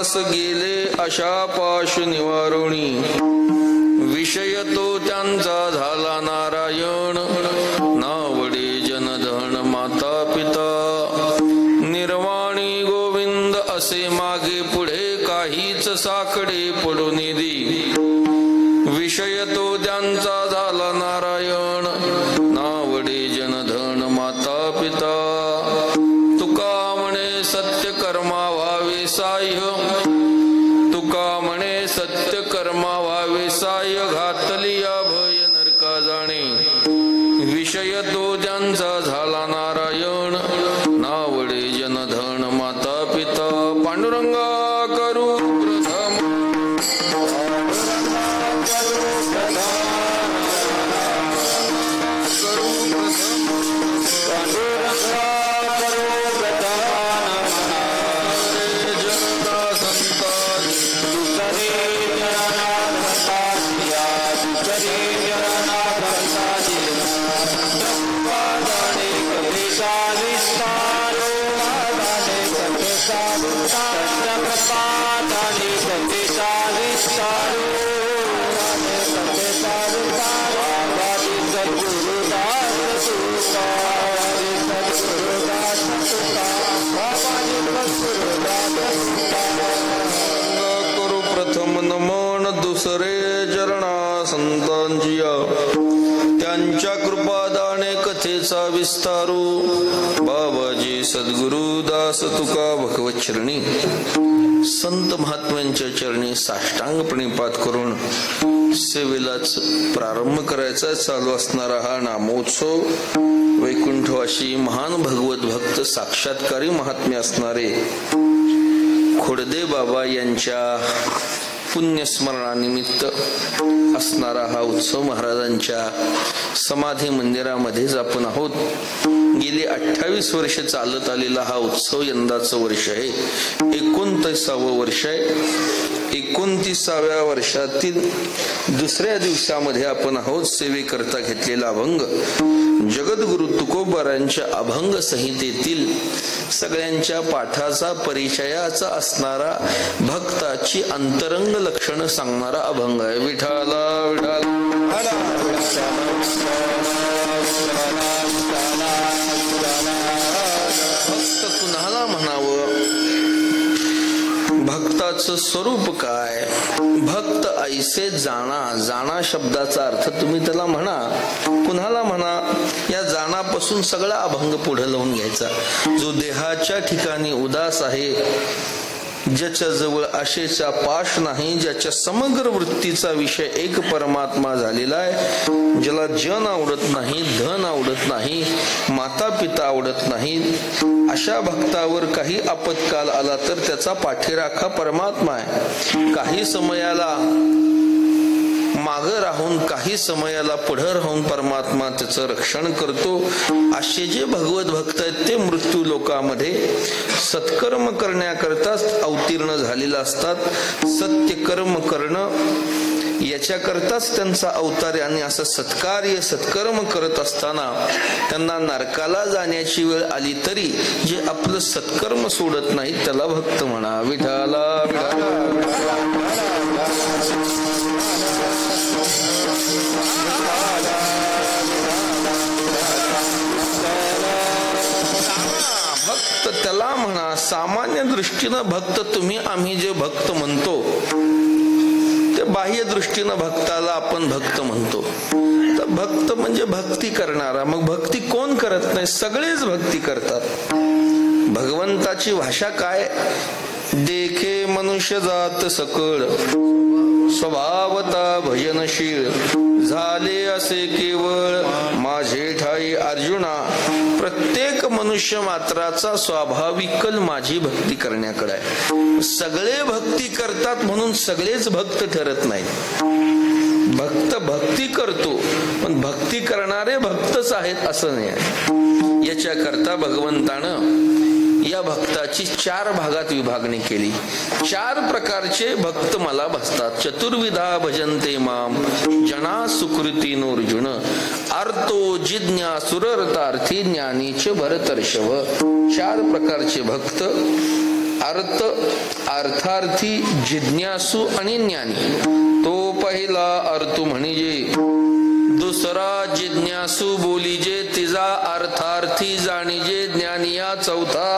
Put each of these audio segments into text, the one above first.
दास गेले अशा पाश निवारणी, विषय तो त्यांचा झाला नारायण, नावडे जनधन माता पिता, निर्वाणी गोविंद असे मागे पुढे काहीच साकडे पडून दी, विषय तो त्यांचा झाला नारायण, नावडे जनधन माता पिता, तुका म्हणे सत्य कर्मा व्हावे साह्य, तुका म्हणे सत्य कर्मा व्हावे साह्य, घातली भय नरका जाणे, विषय तो त्यांचा झाला नारायण, नावडे जनधन माता पिता, पांडुरंगा करू प्रथम, करू प्रथम नमन दुसरे चरणा संतांचिया, त्यांच्या कृपादाने कथेचा विस्तारू, बाबाजी सद्गुरु दास तुका भगवत चरणी, संत महात्म्यांच्या चरणी साष्टांग प्रणिपात करून सेवेलाच प्रारंभ करायचा चालू असणारा हा नामोत्सव, वैकुंठवासी महान भगवत भक्त साक्षात्कारी महात्म्य असणारे खोडदे बाबा यांच्या पुण्यस्मरणानिमित्त असणारा हा उत्सव महाराजांच्या समाधी मंदिरामध्येच आपण आहोत. गेली 28 वर्ष चालत आलेला हा उत्सव यंदाचं वर्ष आहे, 29वे वर्ष आहे. 29व्या वर्षातील दुसऱ्या दिवसामध्ये आपण आहोत. सेवेकरता घेतलेला अभंग जगद्गुरु तुकोबारांच्या अभंग संहितेतील सगळ्यांच्या पाठाचा परिचयाचा असणारा भक्ताची अंतरंग लक्षण सांगणारा अभंग आहे. विठाला विठाला भक्त कुणाला म्हणावं, भक्ताचं स्वरूप काय, भक्त ऐसे जाणा. जाणा शब्दाचा अर्थ तुम्ही त्याला म्हणा, कुणाला म्हणा. या जाणापासून सगळा अभंग पुढे लावून घ्यायचा. जो देहाच्या ठिकाणी उदास आहे, ज्याच्या जवळ आशेचा पाश नाही, ज्याच्या समग्र वृत्तीचा विषय एक परमात्मा झालेला आहे, ज्याला जन आवडत नाही, धन आवडत नाही, माता पिता आवडत नाही, अशा भक्तावर काही आपत्काल आला तर त्याचा पाठीराखा परमात्मा आहे. काही समयाला मागे राहून, काही समयाला पुढे राहून परमात्मा त्याचं रक्षण करतो. असे जे भगवत भक्त आहेत ते मृत्यू लोकामध्ये सत्कर्म करण्याकरताच अवतीर्ण झालेला असतात. सत्यकर्म करणं याच्याकरताच त्यांचा अवतार आहे. आणि असं सत्कर्म करत असताना त्यांना नरकाला जाण्याची वेळ आली तरी जे आपलं सत्कर्म सोडत नाही त्याला भक्त म्हणा. विठाला भक्त त्याला म्हणा. सामान्य दृष्टीनं भक्त तुम्ही आम्ही जे भक्त म्हणतो ते बाह्य दृष्टीनं भक्ताला आपण भक्त म्हणतो. तर भक्त म्हणजे भक्ती करणारा. मग भक्ती कोण करत नाही? सगळेच भक्ती करतात. भगवंताची भाषा काय? देखे मनुष्य जात सकळ, स्वभावता भजनशील, झाले असे केवळ माझे ठाई अर्जुना. प्रत्येक मनुष्य मात्राचा स्वाभाविक कल माझी भक्ती करण्याकडे आहे. सगळे भक्ती करतात म्हणून सगळेच भक्त ठरत नाहीत. भक्त भक्ती करतो पण भक्ती करणारे भक्तच आहेत असं नाही. याच्याकरता भगवंतानं या भक्ताची 4 भागात विभागणी केली. 4 प्रकारचे भक्त मला भजतात. चतुर्विधा भजन्ते माम जना सुकृतीनोर्जुन, आर्तो जिज्ञा सुररतार्थी ज्ञानीचे भरतर्षभ. 4 प्रकारचे भक्त अर्थ, अर्थार्थी, जिज्ञासू आणि ज्ञानी. तो पहिला अर्थ म्हणजे दुसरा जिज्ञासू बोलीजे, तिजा अर्थार्थी जाणीजे, ज्ञानिया चौथा.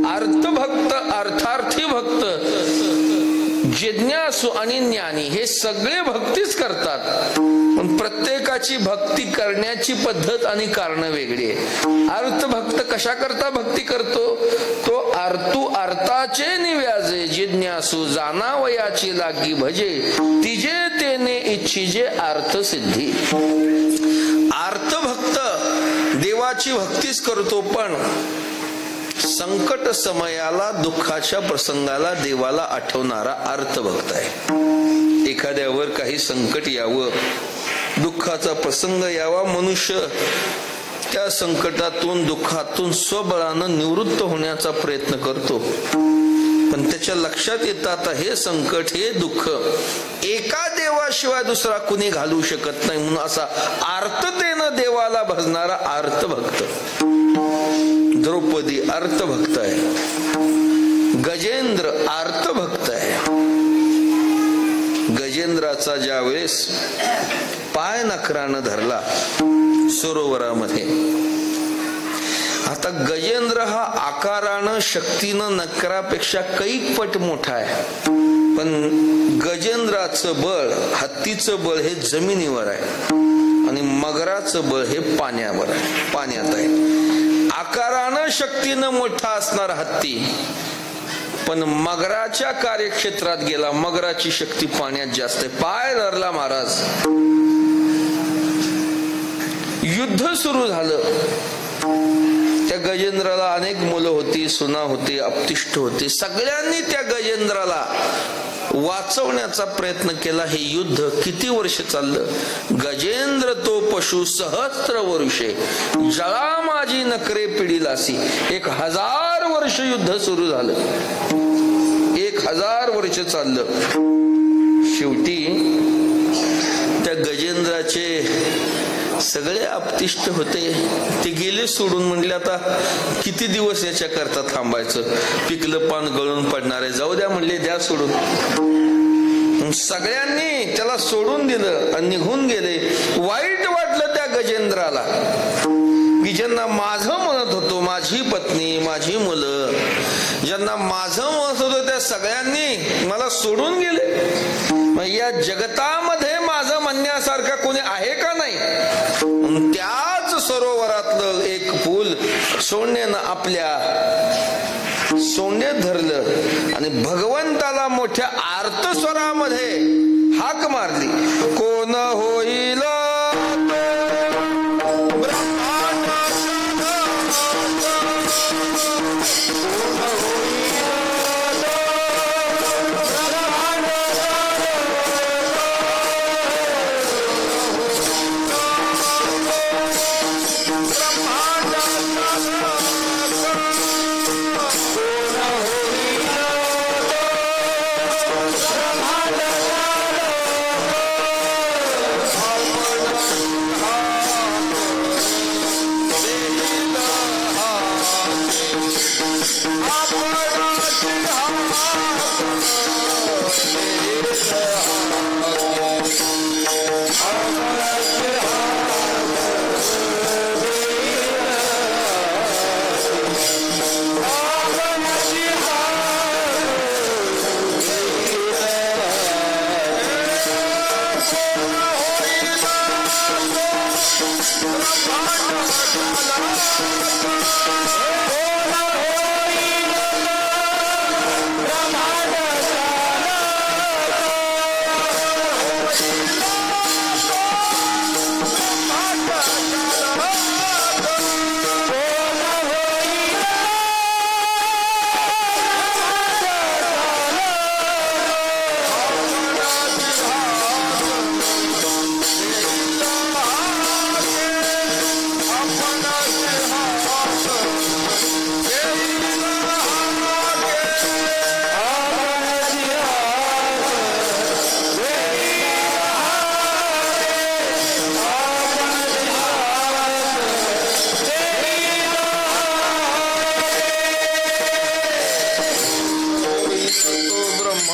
अर्थभक्त, अर्थार्थी भक्त, जिज्ञासू आणि ज्ञानी हे सगळे भक्तीच करतात, पण प्रत्येकाची भक्ती करण्याची पद्धत आणि कारण वेगळी आहे. अर्थभक्त कशा करता भक्ती करतो? तो अर्थू अर्थाचे निव्याजे, जिज्ञासू जाणावयाची लागी भजे, तिजे तेने इच्छिजे अर्थ सिद्धी. अर्थभक्त देवाची भक्तीच करतो, पण संकट समयाला, दुःखाच्या प्रसंगाला देवाला आठवणारा अर्थभक्त आहे. एखाद्यावर काही संकट यावं, दुःखाचा प्रसंग यावा, मनुष्य त्या संकटातून, दुःखातून स्वबळानं निवृत्त होण्याचा प्रयत्न करतो, पण त्याच्या लक्षात येतं आता हे संकट, हे दुःख एका देवाशिवाय दुसरा कुणी घालू शकत नाही, म्हणून असा आर्ततेनं देवाला भजणारा अर्थभक्त. द्रौपदी अर्थभक्त आहे, गजेंद्र अर्थभक्त आहे. गजेंद्राचा ज्या वेळेस पाय नखरानं धरला सरोवरामध्ये, आता गजेंद्र हा आकारानं, शक्तीनं नकरापेक्षा कैक पट मोठा आहे, पण गजेंद्राचं बळ, हत्तीचं बळ हे जमिनीवर आहे आणि मगराचं बळ हे पाण्यावर आहे, पाण्यात आहे. आकारानं, शक्तीनं मोठा असणार हत्ती, पण मगराच्या कार्यक्षेत्रात गेला, मगराची शक्ती पाण्यात जास्त आहे. पाय धरला महाराज, युद्ध सुरू झालं. त्या गजेंद्राला अनेक मुलं होती, सुना होती, अपतिष्ठ होती. सगळ्यांनी त्या गजेंद्राला वाचवण्याचा प्रयत्न केला. हे युद्ध किती वर्ष चाललं? गजेंद्र तो पशु सहस्त्र वर्षे, जळा माझी नकरे पिढीलासी. 1000 वर्ष युद्ध सुरू झालं, 1000 वर्ष चाललं. शेवटी त्या गजेंद्राचे सगळे अपतिष्ठ होते, ते गेले सोडून. म्हणले आता किती दिवस याच्या करता थांबायचं, पिकलं पान गळून पडणार आहे, जाऊ द्या म्हणले, द्या सोडून. सगळ्यांनी त्याला सोडून दिलं आणि निघून गेले. वाईट वाटलं त्या गजेंद्राला, की ज्यांना माझं म्हणत होतो, माझी पत्नी, माझी मुलं, ज्यांना माझं म्हणत होतो त्या सगळ्यांनी मला सोडून गेले. मग या जगतामध्ये माझं म्हणण्यासारखं कोणी आहे का नाही? त्याच सरोवरातलं एक फूल सोन्यानं आपल्या सोन्यात धरलं आणि भगवंताला मोठ्या आर्तस्वरामध्ये हाक मारली, कोण होईल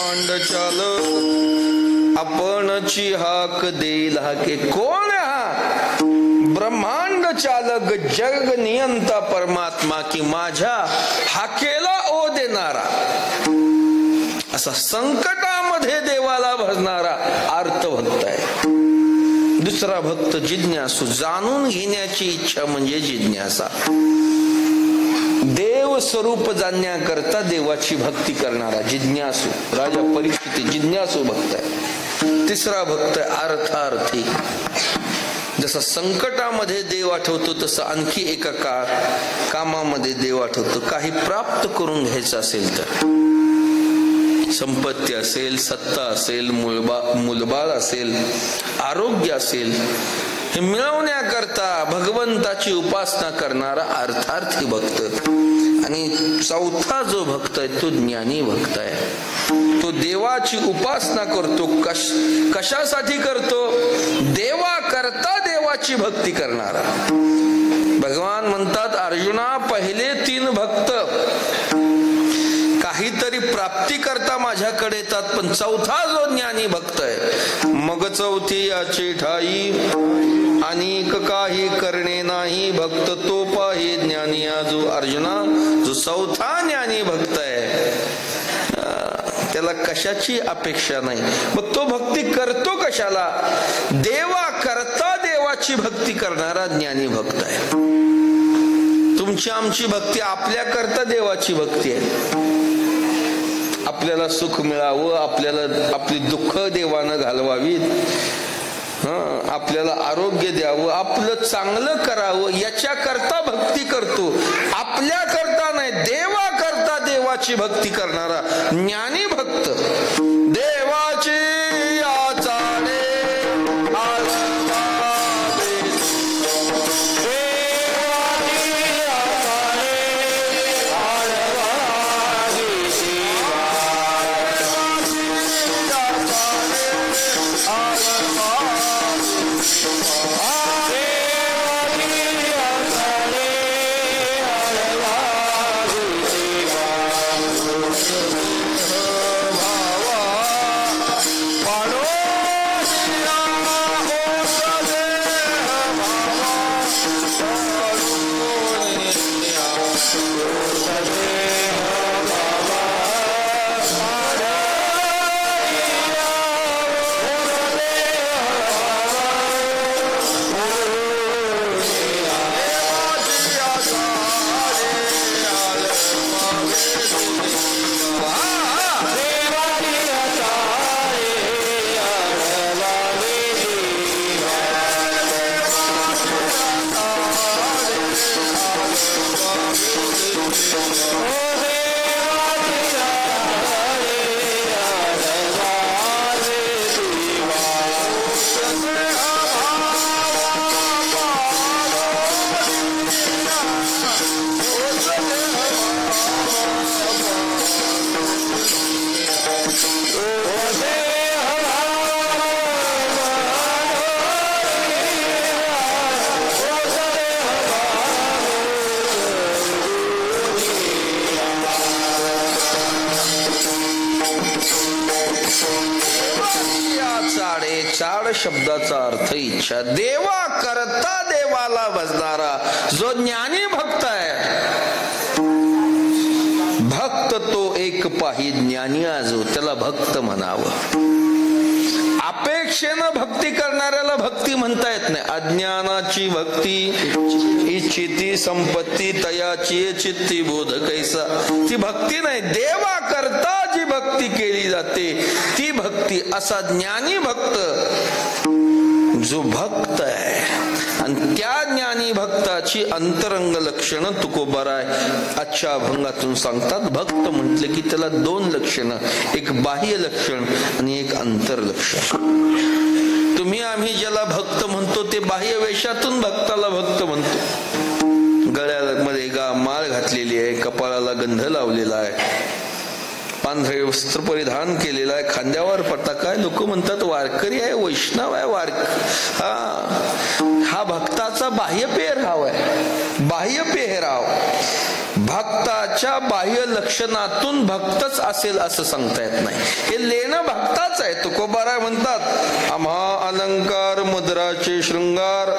ब्रह्मांड चालक आपणची हाक देईल हाके. कोण हा? ब्रह्मांड चालक जग नियंता परमात्मा की माझ्या हाकेला ओ देणारा, असा संकटामध्ये देवाला भजणारा अर्थ भक्त आहे. दुसरा भक्त जिज्ञासू, जाणून घेण्याची इच्छा म्हणजे जिज्ञासा. देव स्वरूप जाणण्याकरता देवाची भक्ती करणारा जिज्ञासू. राजा परीक्षित जिज्ञासू भक्त आहे. तिसरा भक्त आहे अर्थार्थी. जसा संकटामध्ये देव आठवतो तसं आणखी एका कामामध्ये देव आठवतो. काही प्राप्त करून घ्यायचं असेल तर, संपत्ती असेल, सत्ता असेल, मुलबाळ असेल, आरोग्य असेल, हे मिळवण्याकरता भगवंताची उपासना करणारा अर्थार्थी भक्त. आणि चौथा जो भक्त आहे तो ज्ञानी भक्त आहे. तो देवाची उपासना करतो. कशासाठी करतो? देवा करता देवाची भक्ती करणारा. भगवान म्हणतात, अर्जुना पहिले 3 भक्त काहीतरी प्राप्ती करता माझ्याकडे येतात, पण चौथा जो ज्ञानी भक्त आहे, मग चौथी याची ठाई अनेक काही करणे नाही भक्त तो पाही ज्ञानी. जो अर्जुना, जो चौथा ज्ञानी भक्त आहे, त्याला कशाची अपेक्षा नाही. मग तो भक्ती करतो कशाला? देवा करता देवाची भक्ती करणारा ज्ञानी भक्त आहे. तुमची आमची भक्ती आपल्या करता देवाची भक्ती आहे. आपल्याला सुख मिळावं, आपल्याला आपली दुःख देवानं घालवावीत, आपल्याला आरोग्य द्यावं, आपलं चांगलं करावं, याच्या करता भक्ती करतो. आपल्या करता नाही, देवा करता देवाची भक्ती करणारा ज्ञानी भक्त. देवाची आचारे शब्दाचा अर्थ इच्छा. देवा करता देवाला भजणारा जो ज्ञानी भक्त आहे, भक्त तो एक पाही ज्ञानी आजो, त्याला भक्त म्हणावं. अपेक्षेनं भक्ती करणाऱ्याला भक्ती म्हणता येत नाही. अज्ञानाची भक्ती इच्छिती संपत्ती तयाची चित्ती बोध कैसा, ती भक्ती नाही. देवा करता जी भक्ती केली जाते ती भक्ती. असा ज्ञानी भक्त जो भक्त आहे, आणि त्या ज्ञानी भक्ताची अंतरंग लक्षणं तुकोबाराय आजच्या अभंगातून सांगतात. भक्त म्हटले की त्याला 2 लक्षणं, एक बाह्य लक्षण आणि एक अंतर लक्षण. तुम्ही आम्ही ज्याला भक्त म्हणतो ते बाह्य वेशातून भक्ताला भक्त म्हणतो. गळ्यामध्ये माळ घातलेली आहे, कपाळाला गंध लावलेला आहे, पांढरे वस्त्र परिधान केलेला आहे, खांद्यावर पताका आहे. लोक म्हणतात वारकरी आहे, वैष्णव आहे. हा भक्ताचा बाह्य पेहराव आहे. बाह्य पेहराव भक्ताच्या बाह्य लक्षणातून भक्तच असेल असं सांगता येत नाही. हे परंपरा म्हणतात आम्हा अलंकार मुद्राचे शृंगार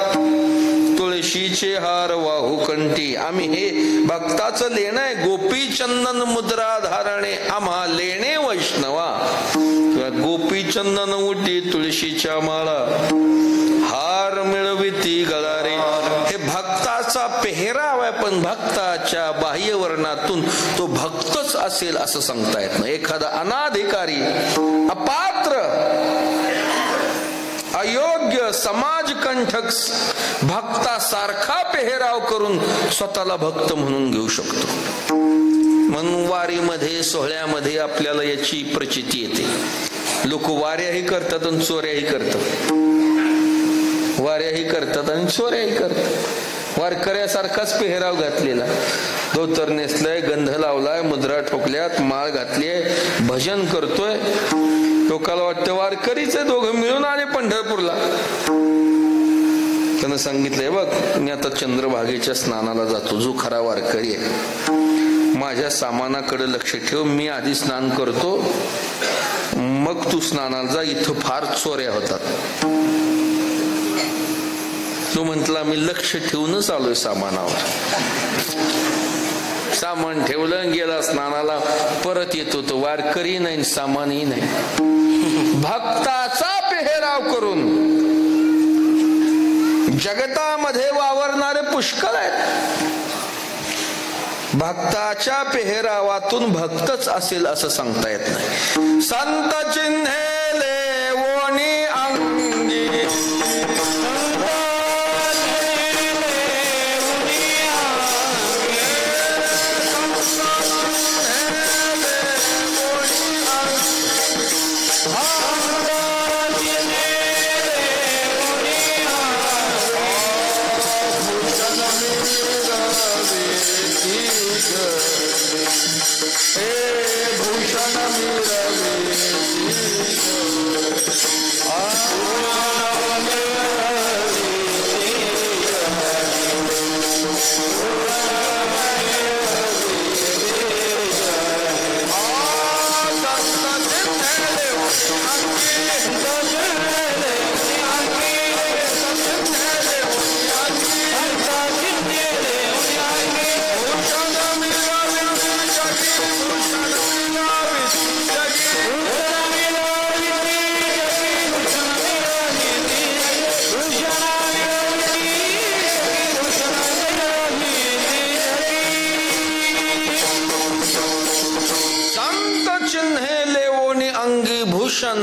तुळशीचे हार वाहू कंठी. आम्ही हे भक्ताचं लेणं आहे. गोपी चंदन मुद्रा धारणे आम्हा लेणे वैष्णवा. गोपी चंदन उटी तुळशीच्या माळा हार मिळविती गळारे. हे भक्ताचा पेहराव आहे. पण भक्ताच्या बाह्य वर्णातून तो भक्तच असेल असं सांगता येत नाही. एखादा अनाधिकारी अपात्र अयोग्य समाजकंठक भक्तासारखा पेहराव करून स्वतःला भक्त म्हणून घेऊ शकतो. म्हणून वारीमध्ये सोहळ्यामध्ये आपल्याला याची प्रचिती येते. लोक वाऱ्याही करतात आणि चोऱ्याही करतात. वाऱ्याही करतात आणि चोऱ्याही करतात. वारकऱ्यासारखाच पेहराव घातलेला, धोतर नेसलाय, गंध लावलाय, मुद्रा ठोकल्यात, माळ घातलीय, भजन करतोय. लोकाला वाटतं वारकरीच आहे. दोघं मिळून आले पंढरपूरला. त्यानं सांगितलंय बघ मी आता चंद्रभागेच्या स्नानाला जातो. जो खरा वारकरी आहे माझ्या सामानाकडे लक्ष ठेव. मी आधी स्नान करतो मग तू स्नानाला जा. इथं फार चोऱ्या होतात. तो म्हंटला मी लक्ष ठेवूनच आलोय सामानावर. सामान ठेवलं गेला स्नानाला परत येतो. तो वारकरी नाही सामानही नाही. भक्ताचा पेहराव करून जगतामध्ये वावरणारे पुष्कळ आहेत. भक्ताच्या पेहरावातून भक्तच असेल असं सांगता येत नाही. संत चिन्हे लेवोनी अंगी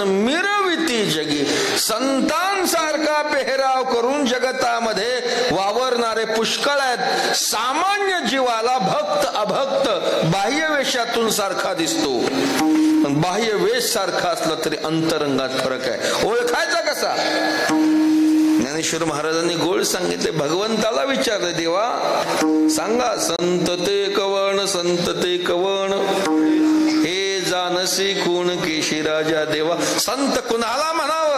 मिरविती जगी. संतांसारखा पेहराव करून जगतामध्ये वावरणारे पुष्कळ आहेत. सामान्य जीवाला भक्त अभक्त बाह्य वेशातून सारखा दिसतो. पण बाह्य वेश सारखा असला तरी अंतरंगात फरक आहे. ओळखायचा कसा? ज्ञानेश्वर महाराजांनी गोड सांगितले. भगवंताला विचारले देवा सांगा संत ते कवण संत ते कवण हे जानसी खून केशी राजा देवा. संत कुणाला म्हणावं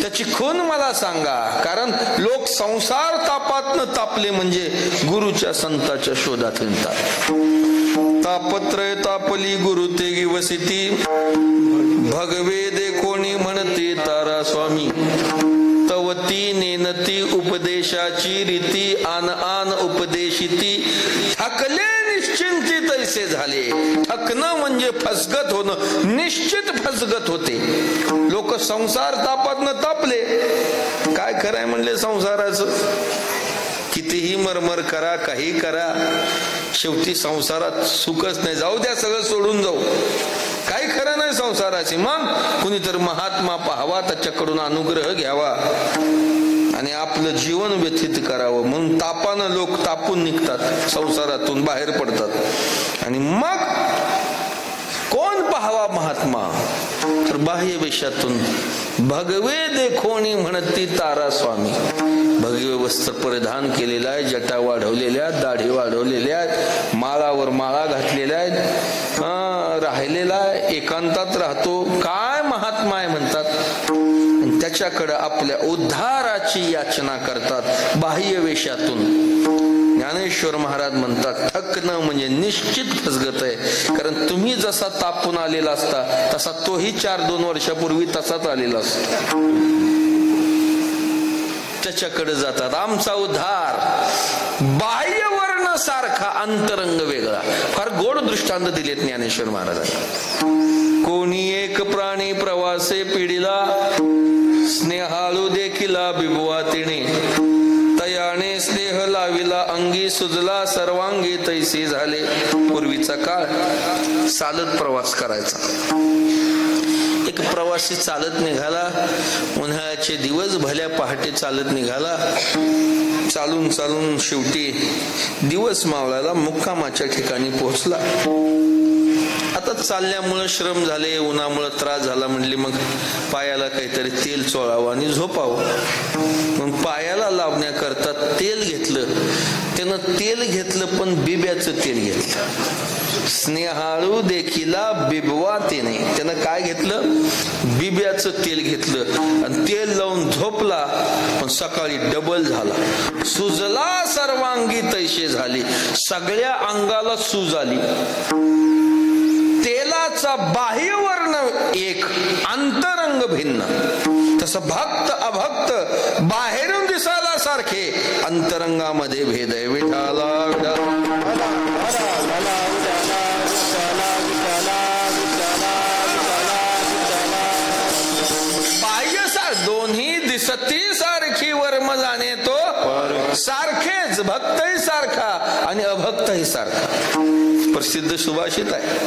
त्याची खून मला सांगा. कारण लोक संसार तापातनं तापले म्हणजे गुरुच्या संताच्या शोधात हिंडतात. तापत्रय तापली गुरु तेगी वसिती भगवे दे कोणी म्हणते तारा स्वामी. तवती नेनती उपदेशाची रीती आन आन उपदेशिती. थकले निश्चिंती तैसे झाले. थकणं म्हणजे फसगत होणं. निश्चित फसगत होते. लोक संसार तापातनं तापले. काय खरंय म्हणले संसाराचं. कितीही मरमर करा काही करा शेवटी संसारात सुखच नाही. जाऊ द्या सगळं सोडून जाऊ. काही खरं नाही संसाराची. मग कुणीतर महात्मा पाहावा त्याच्याकडून अनुग्रह घ्यावा आणि आपलं जीवन व्यतीत करावं. म्हणून तापानं लोक तापून निघतात संसारातून बाहेर पडतात. आणि मग कोण पाहावा महात्मा तर बाह्य वेशातून. भगवे देखोनी म्हणती तारा स्वामी. भगवे वस्त्र परिधान केलेलं आहे, जटा वाढवलेल्या, दाढी वाढवलेल्या आहेत, माळावर माळा घातलेल्या आहेत, राहिलेला एकांतात राहतो. काय महात्मा आहे म्हणतात. त्याच्याकडे आपल्या उद्धाराची याचना करतात बाह्य वेशातून. ज्ञानेश्वर महाराज म्हणतात थकणं म्हणजे निश्चित फसगत आहे. कारण तुम्ही जसा तापून आलेला असता तसा तोही 4-2 वर्षापूर्वी तसाच आलेला असतो. त्याच्याकडे जातात. आमचा उद्धार बाह्य वर्ण सारखा अंतरंग वेगळा. फार गोड दृष्टांत दिलेत ज्ञानेश्वर महाराजांनी. कोणी एक प्राणी प्रवासे पिढीला स्नेहाळू देखिला बिबवा तिने तयाने स्नेह लाविला अंगी सुजला सर्वांगी तैसे झाले. पूर्वीचा काळ चालत प्रवास करायचा. एक प्रवासी चालत निघाला. उन्हाळ्याचे दिवस भल्या पहाटे चालत निघाला. चालून चालून शेवटी दिवस मावळाला मुक्कामाच्या ठिकाणी पोहोचला. आता चालल्यामुळे श्रम झाले, उन्हामुळे त्रास झाला. म्हणले मग पायाला काहीतरी तेल चोळावं आणि झोपावं. मग पायाला लावण्याकरता तेल घेतलं. त्यानं तेल घेतलं पण बिब्याचं तेल घेतलं. स्नेहाळू देखिला बिबवा तिने. त्यानं काय घेतलं? बिब्याचं तेल घेतलं आणि तेल लावून झोपला. पण सकाळी डबल झाला. सुजला सर्वांगी तैसे झाली. सगळ्या अंगाला सूज आली. तेलाचा बाह्य वर्ण एक, अंतरंग भिन्न. तसं भक्त अभक्त बाहेरून दिसायला सारखे, अंतरंगामध्ये भेद आहे. विठाला दोन्ही दिसती सारखी वर्म जाणे तो सारखेच. भक्तही सारखा आणि अभक्तही सारखा. प्रसिद्ध सुभाषित आहे.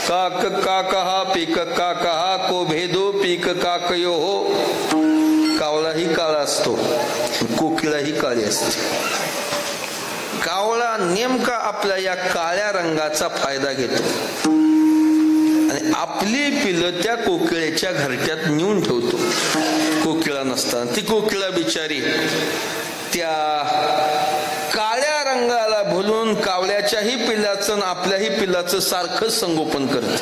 काक काकहा पीक काकहा को भेदो पीक काकयो हो. कावळाही काळा असतो, कोकिळाही काळी असते. कावळा नेमका आपल्या या काळ्या रंगाचा फायदा घेतो आणि आपली पिलं त्या कोकिळेच्या घरट्यात नेऊन ठेवतो. कोकिळा नसताना ती कोकिळा बिचारी त्या काळ्या रंगाला भुलून कावळ्याच्याही पिल्लाचं आपल्याही पिल्लाचं सारखं संगोपन करते.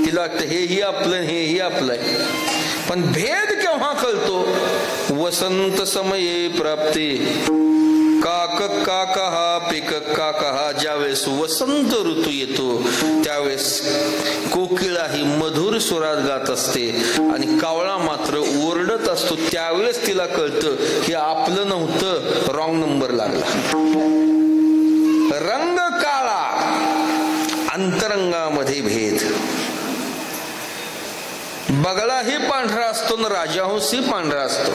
तिला वाटतं हेही आपलं हेही आपलं आहे. पण भेद केव्हा कळतो? वसंत समये प्राप्ती. काक काकहा पीक काकहा. ज्यावेळेस वसंत ऋतू येतो त्यावेळेस कोकिळा ही मधुर स्वरात गात असते आणि कावळा मात्र ओरडत असतो. त्यावेळेस तिला कळतं की आपलं नव्हतं, रॉंग नंबर लागला. रंग काळा, अंतरंगामध्ये भेद. बगळाही पांढरा असतो न राजहंसही पांढरा असतो.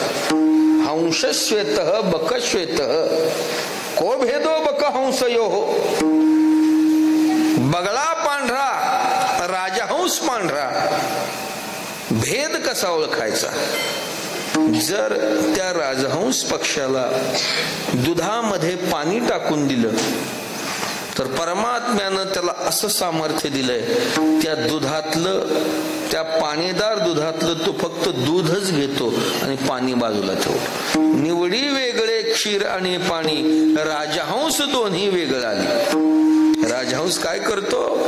हंस श्वेत बक श्वेत को भेदो बक हंसयो हो. बगळा पांढरा, राजहंस पांढरा. भेद कसा ओळखायचा? जर त्या राजहंस पक्षाला दुधामध्ये पाणी टाकून दिलं तर परमात्म्यानं त्याला असं सामर्थ्य दिलंय, त्या दुधातलं, त्या पाणीदार दुधातलं तो फक्त दूधच घेतो आणि पाणी बाजूला ठेवतो. निवडी वेगळे क्षीर आणि पाणी. राजहंस दोन्ही वेगळं आली. राजहंस काय करतो?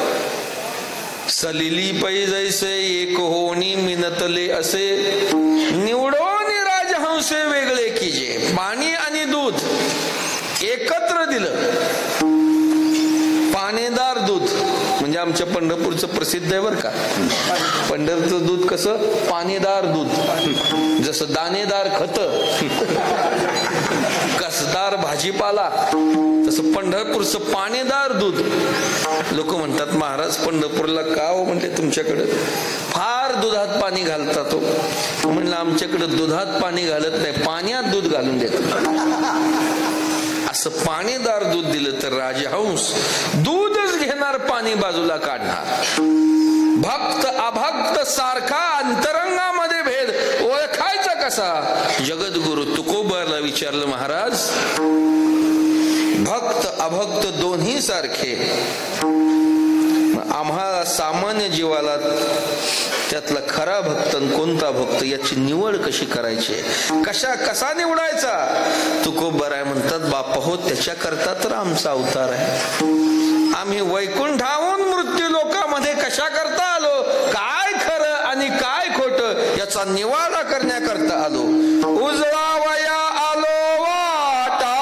सलिली पै जैसे एक होणी मिनतले असे निवडोन राजहंस वेगळे कीजे. पाणी आणि दूध एकत्र दिलं. पाणीदार दूध म्हणजे आमच्या पंढरपूरचं प्रसिद्ध आहे बरं का. पंढरचं दूध कसं? पाणीदार दूध. जसं दाणेदार खत, कसदार भाजीपाला, तसं पंढरपूरचं पाणीदार दूध. लोक म्हणतात महाराज पंढरपूरला का हो म्हणजे तुमच्याकडे फार दुधात पाणी घालतात हो. म्हणलं आमच्याकडे दुधात पाणी घालत नाही, पाण्यात दूध घालून देतात. असं पाणीदार दूध दिलं तर राजहंस दूधच घेणार, पाणी बाजूला काढणार. भक्त अभक्त सारखा अंतरंगामध्ये भेद ओळखायचा कसा? जगद्गुरु तुकोबाला विचारलं महाराज. भक्त अभक्त दोन्ही सारखे. आम्हाला सामान्य जीवाला त्यातला खरा भक्त कोणता भक्त याची निवड कशी करायची, कसा निवडायचा? तुकोबराय म्हणतात बापा हो त्याच्या करता तर आमचा अवतार आहे. आम्ही वैकुंठाहून मृत्यू लोकामध्ये कशा करता आलो, काय खरं आणि काय खोटं याचा निवाडा करण्याकरता आलो. उजळावया आलो वाटा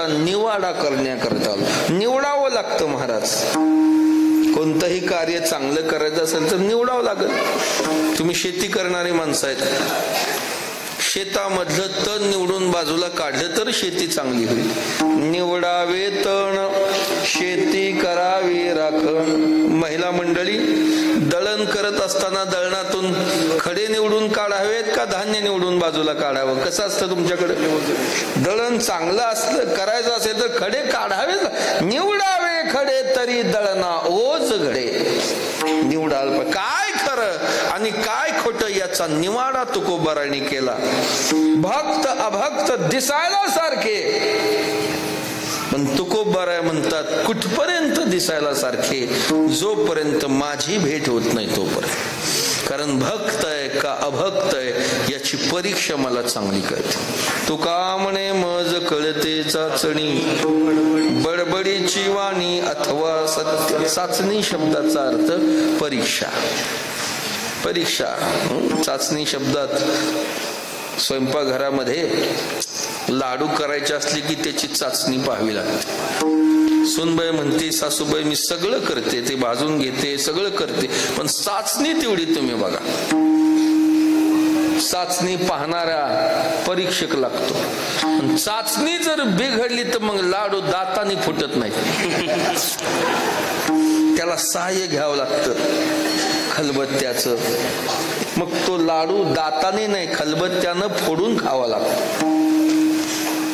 निवाडा करण्याकरता निवडावं लागतं महाराज. कोणतंही कार्य चांगलं करायचं असेल तर निवडावं लागेल. तुम्ही शेती करणारी माणसं आहेत, शेतामधलं तण निवडून बाजूला काढलं तर शेती चांगली होईल. निवडावे तण शेती करावी राखण. महिला मंडळी दळण करत असताना दळणातून खडे निवडून काढावेत का धान्य निवडून बाजूला काढावं? कसं असतं तुमच्याकडे? दळण चांगलं असलं करायचं असेल तर खडे काढावेच. निवडावे खडे तरी दळणा ओझ घडे. निवडाल काय खरं आणि काय खोटं याचा निवाडा तुकोबाराने केला. भक्त अभक्त दिसायला सारखे, पण तुकोबाराय म्हणतात कुठपर्यंत दिसायला सारखे? जोपर्यंत माझी भेट होत नाही तोपर्यंत. कारण भक्त आहे का अभक्त आहे याची परीक्षा मला चांगली कळते. तुका म्हणे मज कळते चाचणी, बडबडीची वाणी अथवा सत्य. चाचणी शब्दाचा अर्थ परीक्षा. परीक्षा चाचणी शब्दात स्वयंपाकघरामध्ये लाडू करायचे असले की त्याची चाचणी पाहावी लागते. सुनबाई म्हणते सासूबाई मी सगळं करते, ते भाजून घेते, सगळं करते, पण चाचणी तेवढी तुम्ही बघा. चाचणी पाहणारा परीक्षक लागतो. चाचणी जर बिघडली तर मग लाडू दाताने फुटत नाही. त्याला सहाय्य घ्यावं लागतं खलबत्त्याचं. मग तो लाडू दाताने नाही खलबत्त्यानं फोडून खावा लागतो.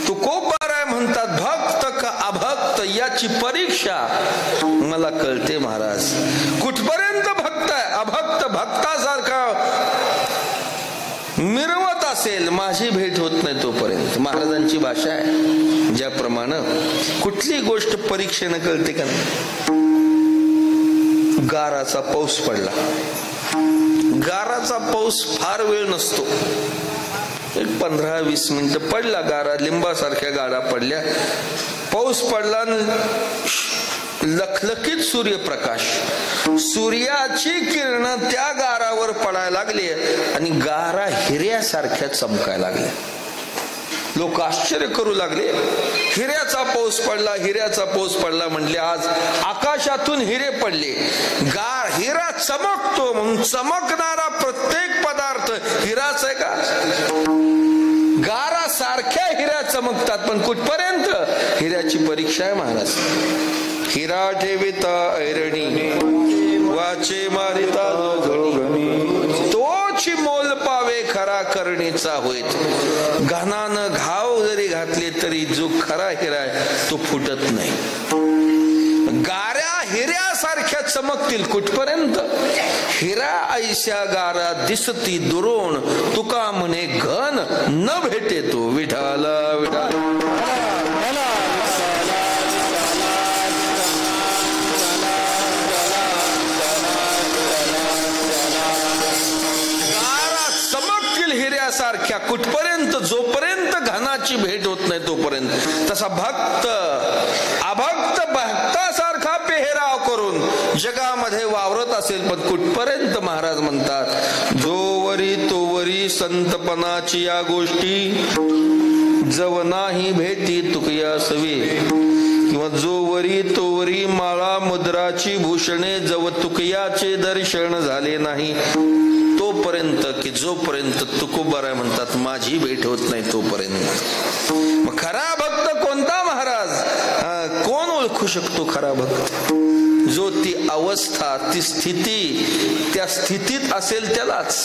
तुकोबाराय म्हणतात भक्त का अभक्त याची परीक्षा मला कळते महाराज. कुठपर्यंत भक्त आहे? अभक्त भक्तासारखा मिरवत असेल माझी भेट होत नाही तोपर्यंत. महाराजांची भाषा आहे ज्याप्रमाणे कुठली गोष्ट परीक्षेने कळते का नाही. गाराचा पाऊस पडला. गाराचा पाऊस फार वेळ नसतो, एक 15-20 मिनिटं पडला. गारा लिंबासारख्या गाडा पडल्या. पाऊस पडला, लखलखीत सूर्यप्रकाश, सूर्याची किरण त्या गारावर पडायला लागली आणि गारा हिऱ्यासारख्या चमकायला लागल्या. लोक आश्चर्य करू लागले. हिऱ्याचा पाऊस पडला, हिऱ्याचा पाऊस पडला म्हणले आज आकाशातून हिरे पडले. हिरा चमकतो म्हणून चमकणारा प्रत्येक पदार्थ हिराच आहे का? गारा सारख्या हिऱ्या चमकतात, पण कुठपर्यंत? हिऱ्याची परीक्षा आहे महाराज. हिरा ठेविता ऐरणी वाचे मारिता तोची मोल पावे खरा करणीचा होईत. घानानं घाव जरी घातले तरी जो खरा हिरा आहे तो फुटत नाही. गाऱ्या हिऱ्यासारख्या चमकतील कुठपर्यंत? हिरा ऐशा गारा दिसती दुरोण तुका म्हणे घन न भेटे तो. विठाला विठाला सारख्या कुठपर्यंत? जोपर्यंत घनाची भेट होत नाही तोपर्यंत. तसा भक्त अभक्त भक्तासारखा पेहराव करून जगामध्ये वावरत असेल, पण कुठपर्यंत? महाराज म्हणतात जोवरी तोवरी संतपणाची या गोष्टी जव नाही भेटी तुकया सवे. किंवा जोवरी तोवरी माळा मुद्राची भूषणे जव तुकयाचे दर्शन झाले नाही तोपर्यंत, की जोपर्यंत तुकोबाराय म्हणतात माझी भेट होत नाही तोपर्यंत. मग खरा भक्त कोणता महाराज? कोण ओळखू शकतो खरा भक्त? जो ती अवस्था ती स्थिती त्या स्थितीत असेल त्यालाच.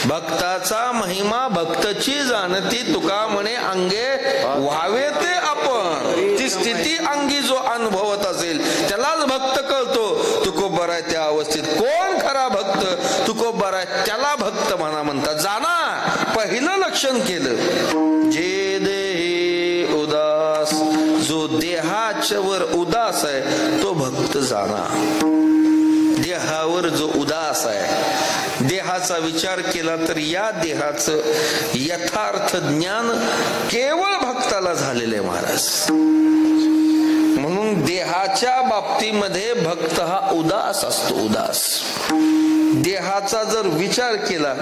भक्ताचा महिमा भक्तची जाणती तुका म्हणे अंगे व्हावे ते आपण. ती स्थिती अंगी जो अनुभवत असेल त्यालाच भक्त कळतो. तुकोबाराय त्या अवस्थेत. कोण खरा भक्त? तुकोबाराय आहे त्याला भक्त म्हणतात. जाणा पहिलं लक्षण केलं, जे देही उदास, जो देहाच्या वर उदास आहे तो भक्त जाणा. देहावर जो उदास आहे, देहाचा विचार केला तर या देहाचं यथार्थ ज्ञान केवळ भक्ताला झालेले महाराज. म्हणून देहाच्या बाबतीमध्ये भक्त हा उदास असतो. उदास देहाचा जर विचार केला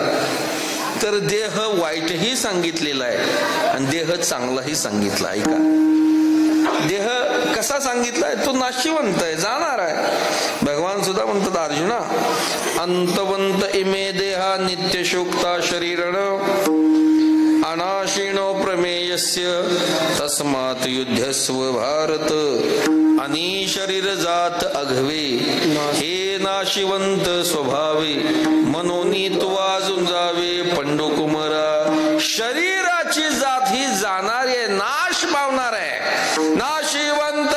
तर देह वाईटही सांगितलेला आहे आणि देह चांगलाही सांगितला आहे. का देह कसा सांगितलाय? तो नाशिवंत आहे, जाणार आहे. भगवान सुद्धा म्हणतात अर्जुना, अंतवंत इमे देहा नित्यशोक्ता शरीरण अनाशिनो प्रमेयस्य तस्मात् युद्धस्व भारत. आणि शरीर जात अघवे हे नाशिवंत स्वभावे, मनोनी तू वाजून जावे पंडुकुमारा. शरीराची जात ही जाणार आहे, नाश पावणार आहे. नाशिवंत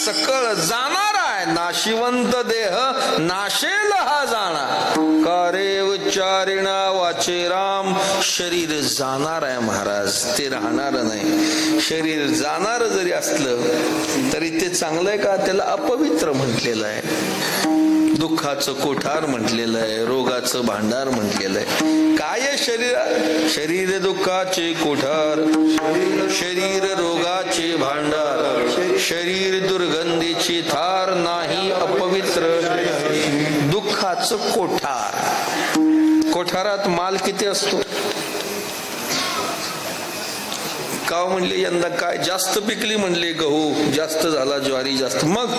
सकळ जाणार आहे. नाशिवंत देह नाशेल हा जाणा. कारे उच्चारिणा वाचे राम. शरीर जाणार आहे महाराज, ते राहणार नाही. शरीर जाणार जरी असलं तरी ते चांगलं आहे का? त्याला अपवित्र म्हटलेलं आहे, दुःखाचं कोठार म्हटलेलं आहे, रोगाचं भांडार म्हटलेलं आहे. काय शरीर? शरीर दुःखाचे कोठार, शरीर रोगाचे भांडार, शरीर दुर्गंधीची थार, नाही अपवित्र दुःखाचं कोठार. कोठारात माल किती असतो? का म्हणले यंदा काय जास्त पिकली, म्हणले गहू जास्त झाला, ज्वारी जास्त, मग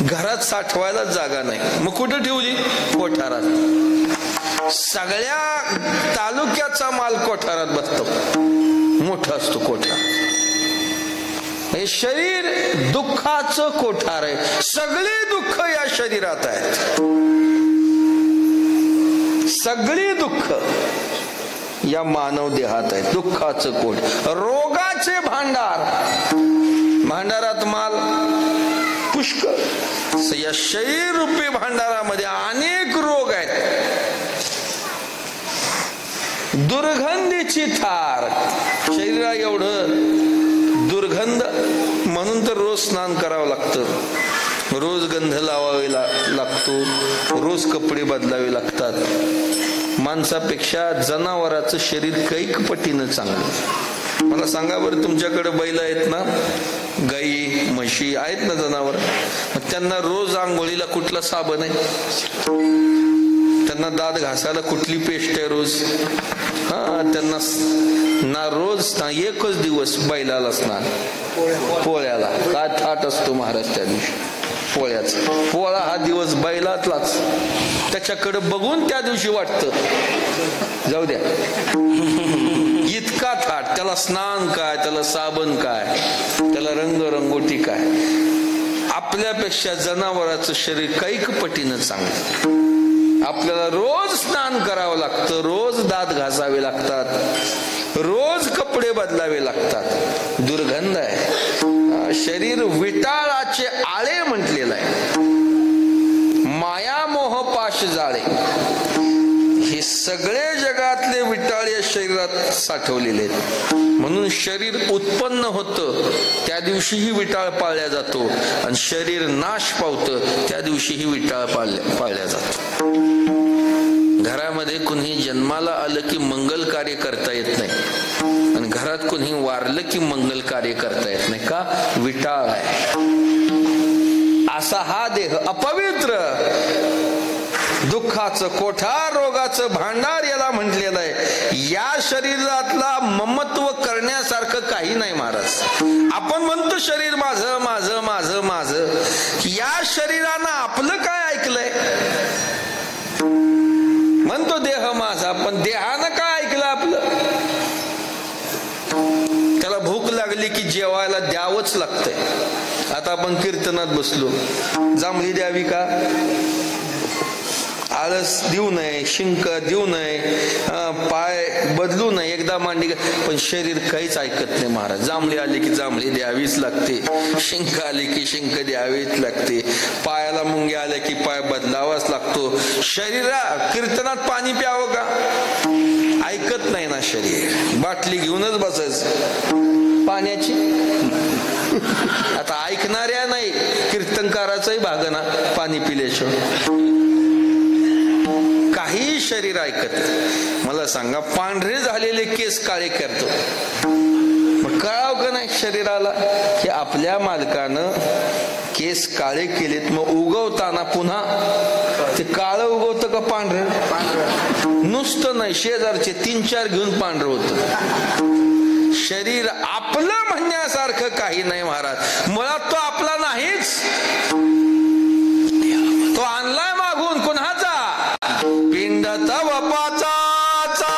घरात साठवायला जागा नाही, मग कुठे ठेवली? कोठारात. सगळ्या तालुक्याचा माल कोठारात बसतो, मोठा असतो कोठार. हे शरीर दुःखाचं कोठार आहे. सगळे दुःख या शरीरात आहेत, सगळी दुःख या मानव देहात आहे. दुःखाचं कोठ, रोगाचे भांडार, भांडारात माल पुष्कळ. या शरीर रूपी भांडारामध्ये अनेक रोग आहेत. दुर्गंधीची थार, शरीरा एवढं दुर्गंध, म्हणून तर रोज स्नान करावं लागतं, रोज गंध लावावे लागतो, रोज कपडे बदलावे लागतात. माणसापेक्षा जनावराचं शरीर कैक पटीनं चांगलं. मला सांगा बरं, तुमच्याकडे बैल आहेत ना, गाई म्हशी आहेत ना, जनावर, त्यांना रोज आंघोळीला कुठला साबण आहे? त्यांना दात घासायला कुठली पेस्ट आहे रोज? त्यांना ना रोज ना एकच दिवस बैलाला स्नान, पोळ्याला काय थाट असतो महाराज त्या दिवशी. पोळ्याचा. पोळा हा दिवस बैलातलाच, त्याच्याकडे बघून त्या दिवशी वाटतं जाऊ द्या, इतका थाट. त्याला स्नान काय, त्याला साबण काय, त्याला रंगरंगोटी काय. आपल्यापेक्षा जनावराचं शरीर कैक पटीनं चांगलं. आपल्याला रोज स्नान करावं लागतं, रोज दात घासावे लागतात, रोज कपडे बदलावे लागतात. दुर्गंध आहे. शरीर विटाळाचे आळे म्हटलेलं आहे. माया मोह पाश जाळे, हे सगळे जगातले विटाळ या शरीरात साठवलेले आहेत. म्हणून शरीर उत्पन्न होतं त्या दिवशीही विटाळ पाळल्या जातो, आणि शरीर नाश पावतं त्या दिवशीही विटाळ पाळल्या जातो. घरामध्ये कुणी जन्माला आलं की मंगल कार्य करता येत नाही, आणि घरात कुणी वारलं की मंगल कार्य करता येत नाही. का? विटाळ आहे. असा हा देह अपवित्र, दुःखाचं कोठार, रोगाचं भांडार याला म्हटलेलं आहे. या शरीरातला ममत्व करण्यासारखं काही नाही महाराज. आपण म्हणतो शरीर माझं माझं माझं माझं, या शरीरानं आपलं काय ऐकलंय? म्हणतो देह माझा, पण देहानं काय ऐकलं आपलं? त्याला भूक लागली की जेवायला द्यावंच लागतंय. आता आपण कीर्तनात बसलो, जांभळी द्यावी का? आळस देऊ नये, शिंक देऊ नये, पाय बदलू नये, एकदा मांडी, पण शरीर काहीच ऐकत नाही महाराज. जांभळी आली की जांभळी द्यावीच लागते, शिंक आली की शिंक द्यावीच लागते, पायाला मुंगे आले की पाय बदलावाच लागतो. शरीरा कीर्तनात पाणी प्यावं का? ऐकत नाही ना शरीर. बाटली घेऊनच बसायचं पाण्याची. आता ऐकणाऱ्या नाही, कीर्तनकाराचाही भागना पाणी पिल्याशिवाय. काही शरीर ऐकत. मला सांगा, पांढरे झालेले केस काळे करतो, मग कळाव का नाही शरीराला की आपल्या मालकानं केस काळे केलेत, मग उगवताना पुन्हा ते काळं उगवतं का पांढरं? नुसतं नाही, शेजारचे 3-4 घेऊन पांढरं होतं. शरीर आपलं म्हणण्यासारखं काही नाही महाराज. मुळात तो आपला नाहीच, तो आणलाय मागून कुणाचा? पिंड तव पाचाचा.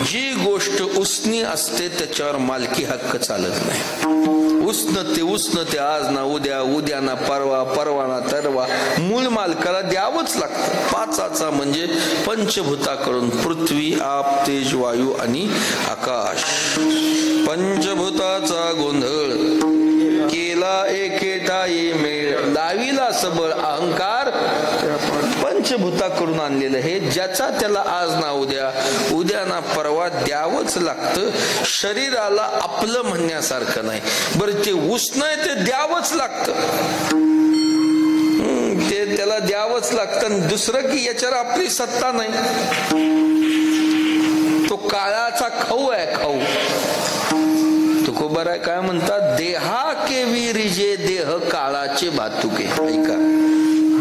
जी गोष्ट उसनी असते त्याच्यावर मालकी हक्क चालत नाही. उष्ण ते आज ना उद्या, उद्या ना परवा, परवा ना तरवा, मूळ मालकाला द्यावंच लागतं. पाचाचा म्हणजे पंचभूताकडून पृथ्वी, आप, तेज, वायू आणि आकाश. पंचभूताचा गोंधळ केला एकेठाई मेळ, लाविला सबळ अहंकार. पंचभूताकडून आणलेलं हे, ज्याचा त्याला आज ना उद्या, उद्या ना परवा द्यावंच लागतं. शरीराला आपलं म्हणण्यासारखं नाही. बरं, ते उष्ण आहे ते द्यावंच लागतं, ते त्याला द्यावंच लागतं. दुसरं की याच्यावर आपली सत्ता नाही. तो काळाचा खाऊ आहे, खाऊ. तुकोबाराय काय म्हणतात, देहा केवी रिजे देह काळाचे भातुके. ऐका,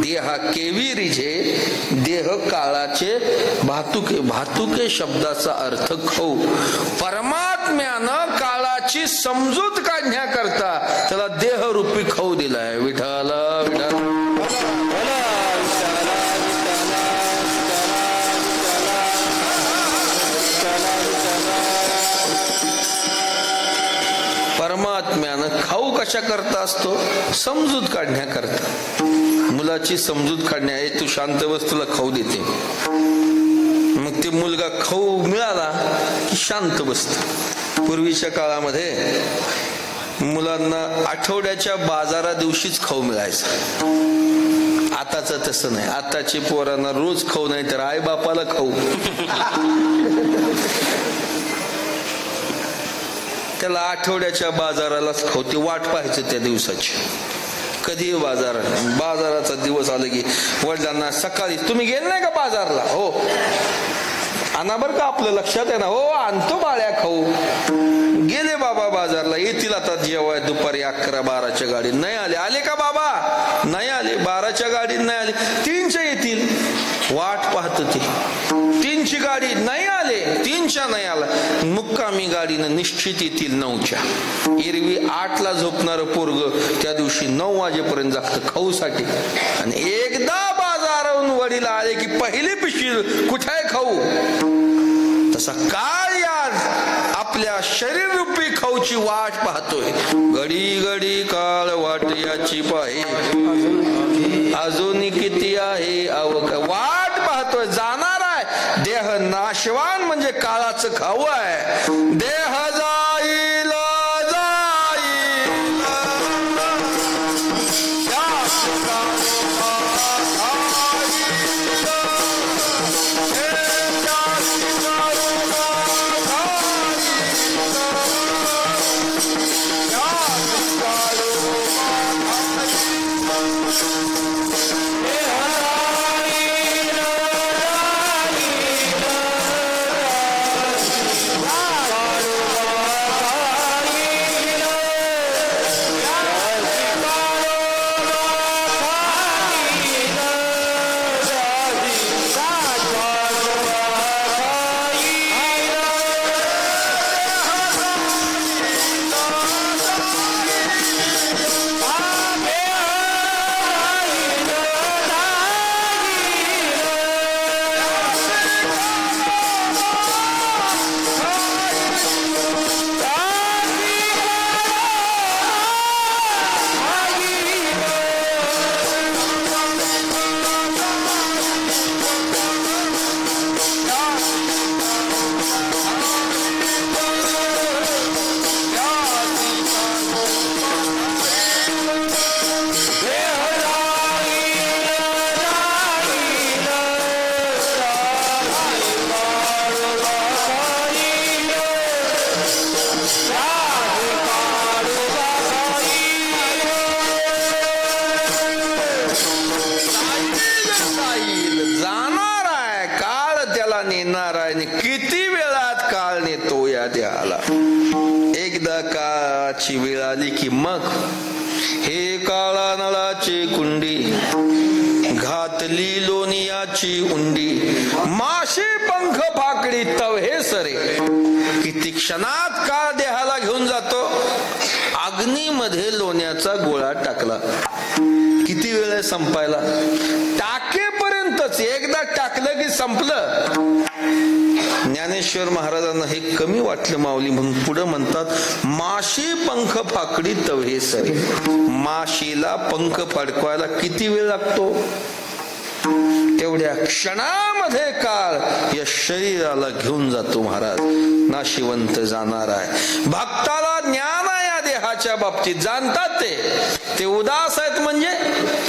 देहा केवी रिजे देह काळाचे भातुके. भातुके शब्दाचा अर्थ खाऊ. परमात्म्यानं काळाची समजूत काढण्याकरता त्याला देहरूपी खाऊ दिलाय. विठ्ठल विठ्ठल परमात्म्यानं खाऊ कशा करता असतो, समजूत काढण्याकरता. मुलाची समजूत काढण्या, तू शांत बस तुला खाऊ देते. मग ते मुलगा खाऊ मिळाला की शांत बसत. पूर्वीच्या काळामध्ये मुलांना आठवड्याच्या बाजारा दिवशीच खाऊ मिळायचा. आताच तसं नाही. आताची पोरांना रोज खाऊ नाही तर आई बापाला खाऊ. त्याला आठवड्याच्या बाजारालाच खाऊ. ते वाट पाहायचं त्या दिवसाची, कधी बाजाराचा दिवस आला की वडिलांना सकाळी, तुम्ही गेले नाही का बाजारला? हो आणा बर का, आपलं लक्षात आहे ना? हो आणतो बाळ्या खाऊ. गेले बाबा बाजारला, येतील आता जेव्हा दुपारी 11-12च्या गाडीत. नाही आले. आले का बाबा? नाही आले. 12च्या गाडीत नाही आले. 3च्या येतील. वाट पाहत ते 3ची गाडी नाही आले. 3च्या नाही आला. मुक्कामी गाडीनं निश्चित येतील 9च्या. एरवी 8ला झोपणार पोरग त्या दिवशी 9 वाजेपर्यंत जागतं खाऊसाठी. आणि एकदा बाजारावरून वडील आले की पहिली पिशवी कुठे खाऊ. तसा काळ यार आपल्या शरीर रूपी खाऊची वाट पाहतोय. घडी घडी काळ वाट याची पाहे, अजून किती आहे अवक. वाट पाहतोय, जाणार आहे. देह नाशवान म्हणजे काळाचं खाऊ आहे. देह जाईल किती वेळात काळ नेतो या देहाला. एकदा काळाची वेळ आली की मग हे काळा नळाची कुंडी, घातली लोनियाची उंडी, माशी पंख फाकडी तवहे सरे. किती क्षणात काळ देहाला घेऊन जातो. अग्नीमध्ये लोण्याचा गोळा टाकला, किती वेळ संपायला? टाकेपर्यंतच. एकदा टाकलं की संपलं. ज्ञानेश्वर महाराजांना हे कमी वाटलं माऊली, म्हणून पुढे म्हणतात, माशी पंख फाकडी तवहे सरे. माशीला पंख फडकवायला किती वेळ लागतो? तेवढ्या क्षणामध्ये काळ या शरीराला घेऊन जातो महाराज. नाशिवंत जाणार आहे. भक्ताला ज्ञान आहे या देहाच्या बाबतीत, जाणतात ते उदास आहेत. म्हणजे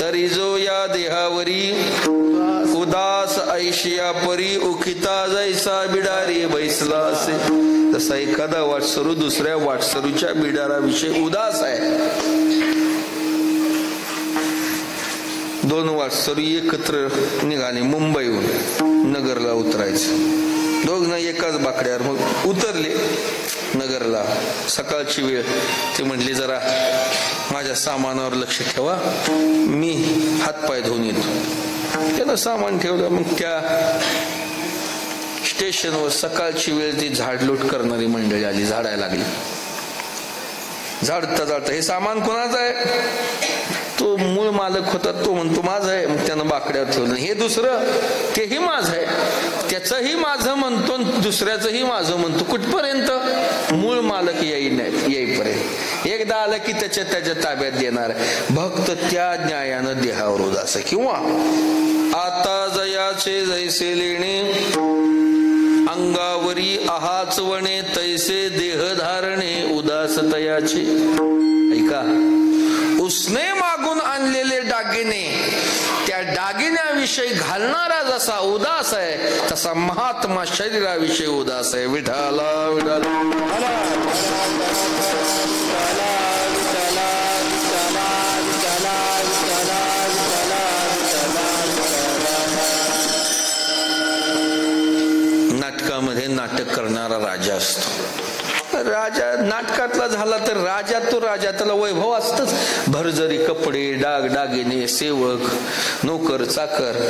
तरी जो या देहावरी उदास ऐशिया परी उखिता जैसा बिडारी बैसला असे. तसा एखादा वाटसरू दुसऱ्या वाटसरूच्या बिडाराविषयी उदास आहे. 2 वाटसरू एकत्र निघाले मुंबईहून नगरला उतरायचं. दोघं एकाच बाकड्यावर मग उतरले नगरला. सकाळची वेळ. ते म्हणले जरा माझ्या सामानावर लक्ष ठेवा, मी हातपाय धुवून येतो. त्यानं सामान ठेवलं. मग त्या स्टेशनवर सकाळची वेळ ती झाडलोट करणारी मंडळी आली, झाडायला लागली. झाडता झाडता हे सामान कोणाचं आहे? तो मूळ मालक होता, तो म्हणतो माझं आहे. मग त्यानं बाकड्यावर ठेवलं. हे दुसरं, तेही माझं आहे, त्याचंही माझं म्हणतो, दुसऱ्याचंही माझं म्हणतो. कुठपर्यंत? मूळ मालक येईपर्यंत. एकदा आलं की त्याच्या ताब्यात देणार. भक्त त्या न्यायानं देहावर उदास. किंवा आता जयाचे जैसे लेणे, अंगावरी आहाच वणे, तैसे देह धारणे उदास तयाचे. ऐका, उसने मागून आणलेले दागिने, त्या दागिन्याविषयी घालणारा जसा उदास आहे, तसा महात्मा शरीराविषयी उदास आहे. विठाला विठाला नाटकामध्ये नाटक करणारा राजा असतो. राजा नाटकातला झाला तर राजा तो राजा, त्याला वैभव असतच. भरजरी कपडे, डाग दागिने, सेवक, नोकर चाकर.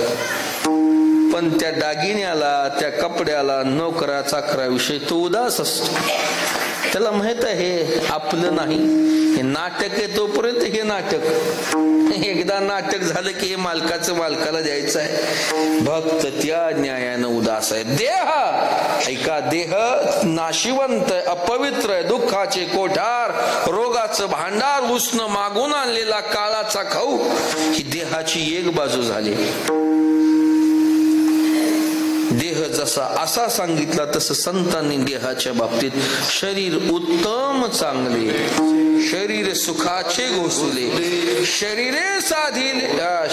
पण त्या दागिन्याला, त्या कपड्याला, नोकरा चाकराविषयी तो उदास असतो. त्याला माहित आहे आपलं नाही. हे नाटक आहे तोपर्यंत हे नाटक. एकदा नाटक झालं की हे मालकाचं मालकाला द्यायचं आहे. भक्त त्या न्यायानं उदास आहे. देह, ऐका, देह नाशिवंत, अपवित्र आहे, दुःखाचे कोठार, रोगाचं भांडार, उष्ण मागून आणलेला काळाचा खाऊ. ही देहाची एक बाजू झाली. देह जसा असा सांगितला तसं संतांनी देहाच्या बाबतीत शरीर उत्तम चांगले, शरीर सुखाचे घोसले, शरीरे साधिले,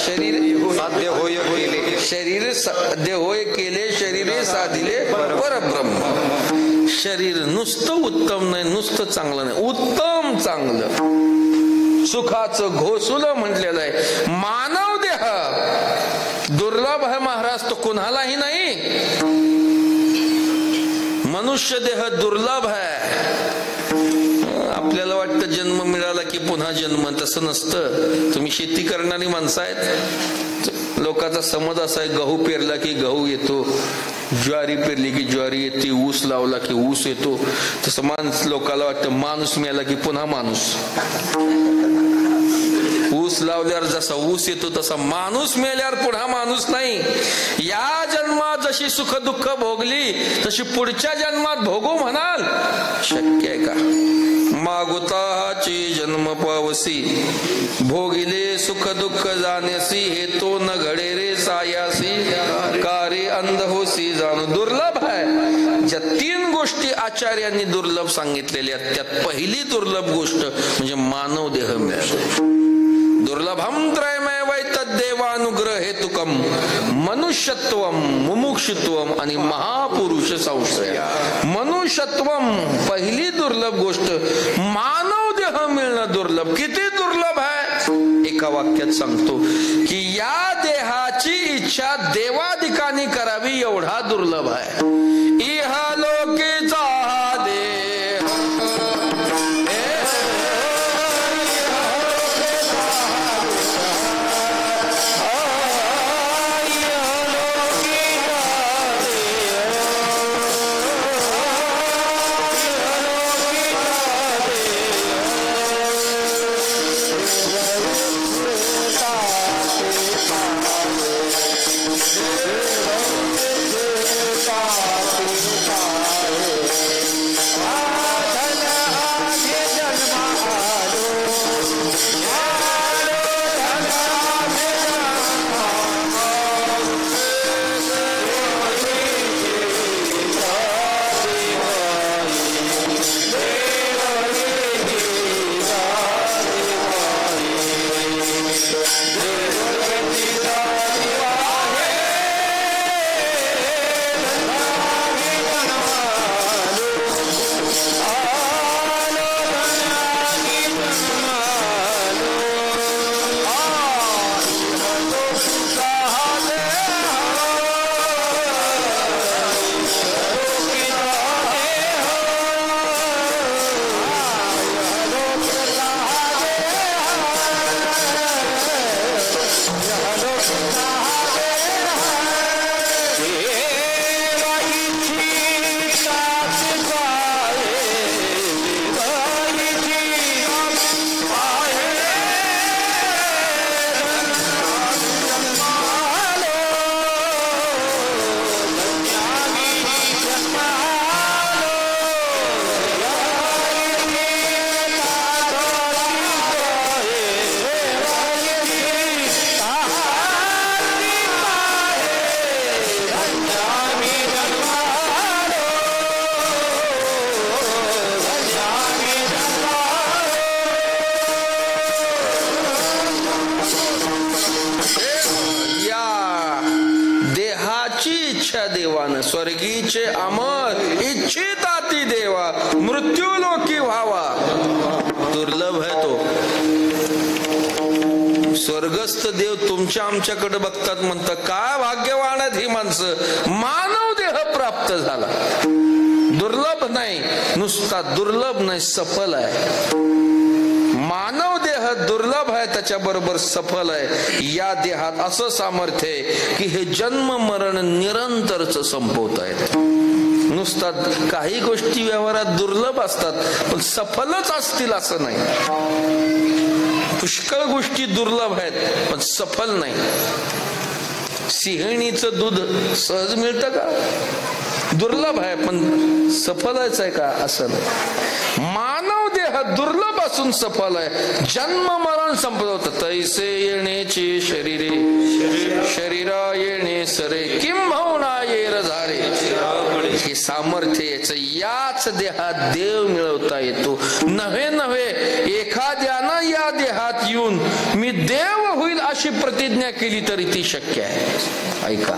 शरीर साध्य होय केले, शरीर साध्य होय केले, शरीरे साधिले परब्रह्म. शरीर नुसतं उत्तम नाही, नुसतं चांगलं नाही, उत्तम चांगलं सुखाचं घोसुलं म्हटलेलं आहे. मानव देह दुर्लभ आहे महाराज, तो कुणालाही नाही. मनुष्य देह दुर्लभ आहे. आपल्याला वाटतं जन्म मिळाला की पुन्हा जन्म, तसं नसतं. तुम्ही शेती करणारी माणसं आहेत, लोकांचा समज असा आहे गहू पेरला की गहू येतो, ज्वारी पेरली की ज्वारी येते, ऊस लावला की ऊस येतो. तसं लोकांना वाटतं माणूस मिळाला की पुन्हा माणूस. ऊस लावल्यावर जसा ऊस येतो तसा माणूस मेल्यावर पुन्हा माणूस नाही. या जन्मात जशी सुख दुःख भोगली तशी पुढच्या जन्मात भोगू म्हणाल, शक्य आहे का? मागुताची जन्म पावसी, भोगिले सुख दुःख जाण्यासी, हे तो न घडे रे सायासी, कारे अंध होसी जाणू. दुर्लभ आहे. ज्या 3 गोष्टी आचार्यांनी दुर्लभ सांगितलेल्या, त्यात पहिली दुर्लभ गोष्ट म्हणजे मानव देह मिळाला. दुर्लभम त्रयमेवै तद्देवानुग्रह हेतुकम, मनुष्यत्वम, मुमुक्षुत्वम आणि महापुरुष संश्रय. मनुष्यत्वम पहिली दुर्लभ गोष्ट, मानव देह मिळणं दुर्लभ. किती दुर्लभ आहे? एका वाक्यात सांगतो की या देहाची इच्छा देवादिकांनी करावी एवढा दुर्लभ आहे. इहलोकीचा स्वर्गस्थ देव तुमच्या आमच्याकडे बघतात म्हणतात काय भाग्यवान आहेत ही माणसं, मानव देह प्राप्त झाला. दुर्लभ नाही, नुसता दुर्लभ नाही, सफल आहे. मानव देह दुर्लभ आहे, त्याच्याबरोबर सफल आहे. या देहात असं सामर्थ्य आहे की हे जन्म मरण निरंतरच संपवत आहेत. नुसता काही गोष्टी व्यवहारात दुर्लभ असतात पण सफलच असतील असं नाही. पुष्कळ गोष्टी दुर्लभ आहेत पण सफल नाही. सिंहणीचं दूध सहज मिळतं का? दुर्लभ आहे पण सफलच आहे का? असं नाही. मानव देह दुर्लभ असून सफल आहे. जन्म मरण संपवत तैसे येण्याचे शरीरे, शरीरा येणे सरे, किंबहुना येर झाले. हे सामर्थ्य याच देहात देव मिळवता येतो. नव्हे नव्हे एखाद्यानं या देहात येऊन मी देव होईल अशी प्रतिज्ञा केली तरी ती शक्य आहे. ऐका,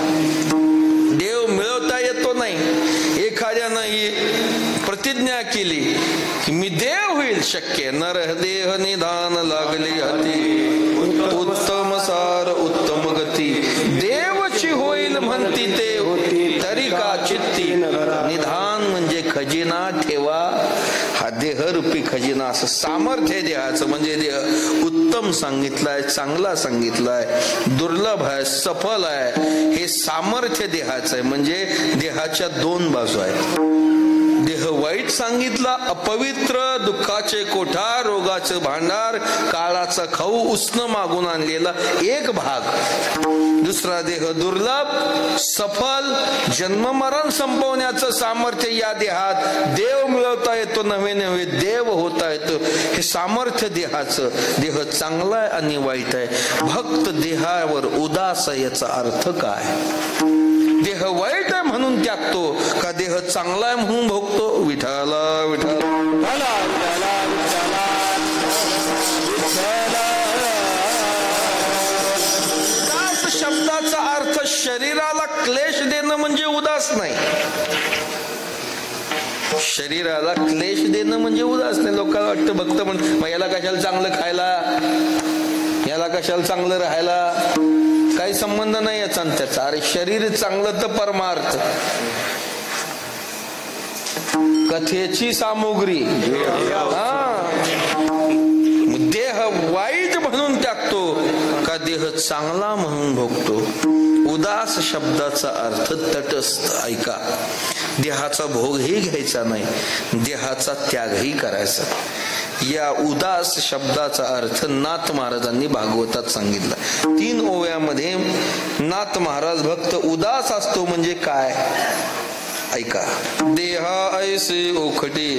देव मिळवता येतो नाही. एखाद्यानं ही प्रतिज्ञा केली की मी देव होईल, शक्य. नर देह निधान लागले हाती, उत्तम सार उत्तम गती, देवची होईल म्हणती ते होती, तरी का चित्ती. निधान म्हणजे खजिना ठेवा, हा देह रूपी खजिना. असं सामर्थ्य देहाचं. म्हणजे देह उत्तम सांगितलाय, चांगला सांगितलाय, दुर्लभ आहे, सफल आहे. हे सामर्थ्य देहाचं आहे. म्हणजे देहाच्या दोन बाजू आहेत. देह वाईट सांगितला, अपवित्र, दुःखाचे कोठार, रोगाचं भांडार, काळाचा खाऊ, उष्ण मागून आणलेला एक भाग. दुसरा देह दुर्लभ, सफल, जन्म मरण संपवण्याचं सामर्थ्य या देहात. देव मिळवता येतो, नव्हे नव्हे देव होता येतो. हे सामर्थ्य देहाचं. देह चांगला आहे आणि वाईट आहे. भक्त देहावर उदास आहे, याचा अर्थ काय? देह वाईट आहे म्हणून त्यागतो का देह चांगला आहे म्हणून भोगतो? विठाला विठाला उदास शब्दाचा अर्थ शरीराला क्लेश देणं म्हणजे उदास नाही. शरीराला क्लेश देणं म्हणजे उदास नाही. लोकांना वाटतं भक्त म्हण याला कशाला चांगलं खायला, याला कशाला चांगलं राहायला, काही संबंध नाही याचा त्याचा. अरे शरीर चांगलं तर परमार्थ. कथेची सामुग्री. देह वाईट म्हणून टाकतो का देह चांगला म्हणून भोगतो? उदास शब्दाचा अर्थ तटस्थ. ऐका, देहाचा भोगही घ्यायचा नाही, देहाचा त्यागही करायचा. या उदास शब्दाचा अर्थ नाथ महाराजांनी भागवतात सांगितला. 3 ओव्यामध्ये नाथ महाराज भक्त उदास असतो म्हणजे काय? ऐका. देहा ऐसे ओखटे,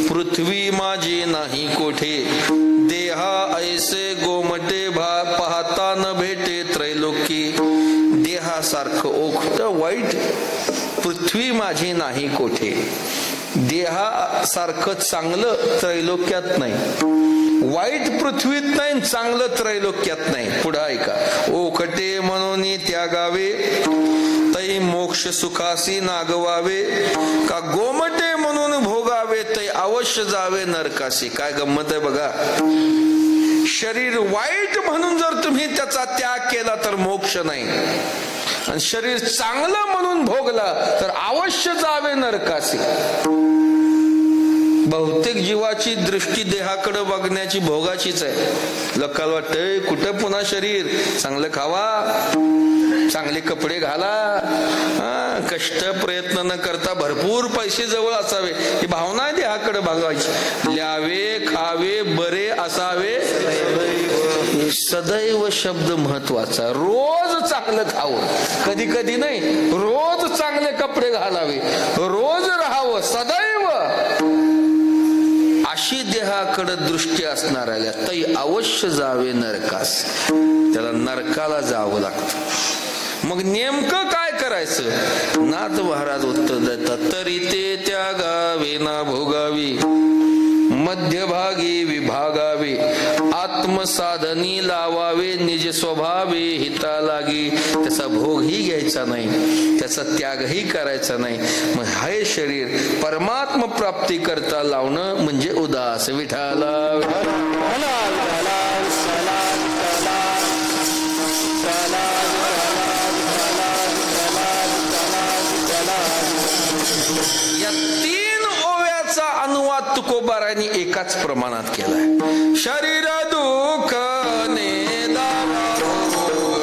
पृथ्वी माझी नाही कोठे, देहा ऐसे गोमटे, पाहता न भेटे त्रैलोकी. देहासारखं ओखट वाईट, पृथ्वी माझी नाही कोठे. देहासारखं चांगलं त्रैलोक्यात नाही. वाईट पृथ्वीत नाही, चांगलं त्रैलोक्यात नाही. पुढे ऐका. ओखटे म्हणून त्यागावे, तै मोक्ष सुखासी नागवावे, का गोमटे म्हणून भोगावे, तै अवश्य जावे नरकाशी. काय गंमत आहे बघा. शरीर वाईट म्हणून जर तुम्ही त्याचा त्याग केला तर मोक्ष नाही, आणि शरीर चांगलं म्हणून भोगला तर अवश्य जावे नरकाशी. बहुतेक जीवाची दृष्टी देहाकडे बघण्याची भोगाचीच आहे. लोकांना वाटतंय कुठं पुन्हा शरीर, चांगलं खावा, चांगले कपडे घाला, कष्ट प्रयत्न न करता भरपूर पैसे जवळ असावे, ही भावना आहे देहाकडे बघायची. ल्यावे खावे बरे असावे सदैव शब्द महत्वाचा. रोज चांगलं खावं, कधी कधी नाही, रोज चांगले कपडे घालावे, रोज राहावं सदैव. अशी देहाकडे दृष्टी असणाऱ्याला तै अवश्य जावे नरकास. त्याला नरकाला जावं लागतं. मग नेमकं काय करायचं? नाथ महाराज उत्तर देतात. तरी ते त्यागावे ना भोगावी, मध्यभागी विभागावे, आत्मसाधनी लावावे, निज स्वभावे हिता लागी. त्याचा भोगही घ्यायचा नाही, त्याचा त्यागही करायचा नाही. मग हे शरीर परमात्म प्राप्ती करता लावणं म्हणजे उदास. विठाला विठाला. तुकोबारांनी एकाच प्रमाणात केलाय. शरीर दुःख नेदावा भोग,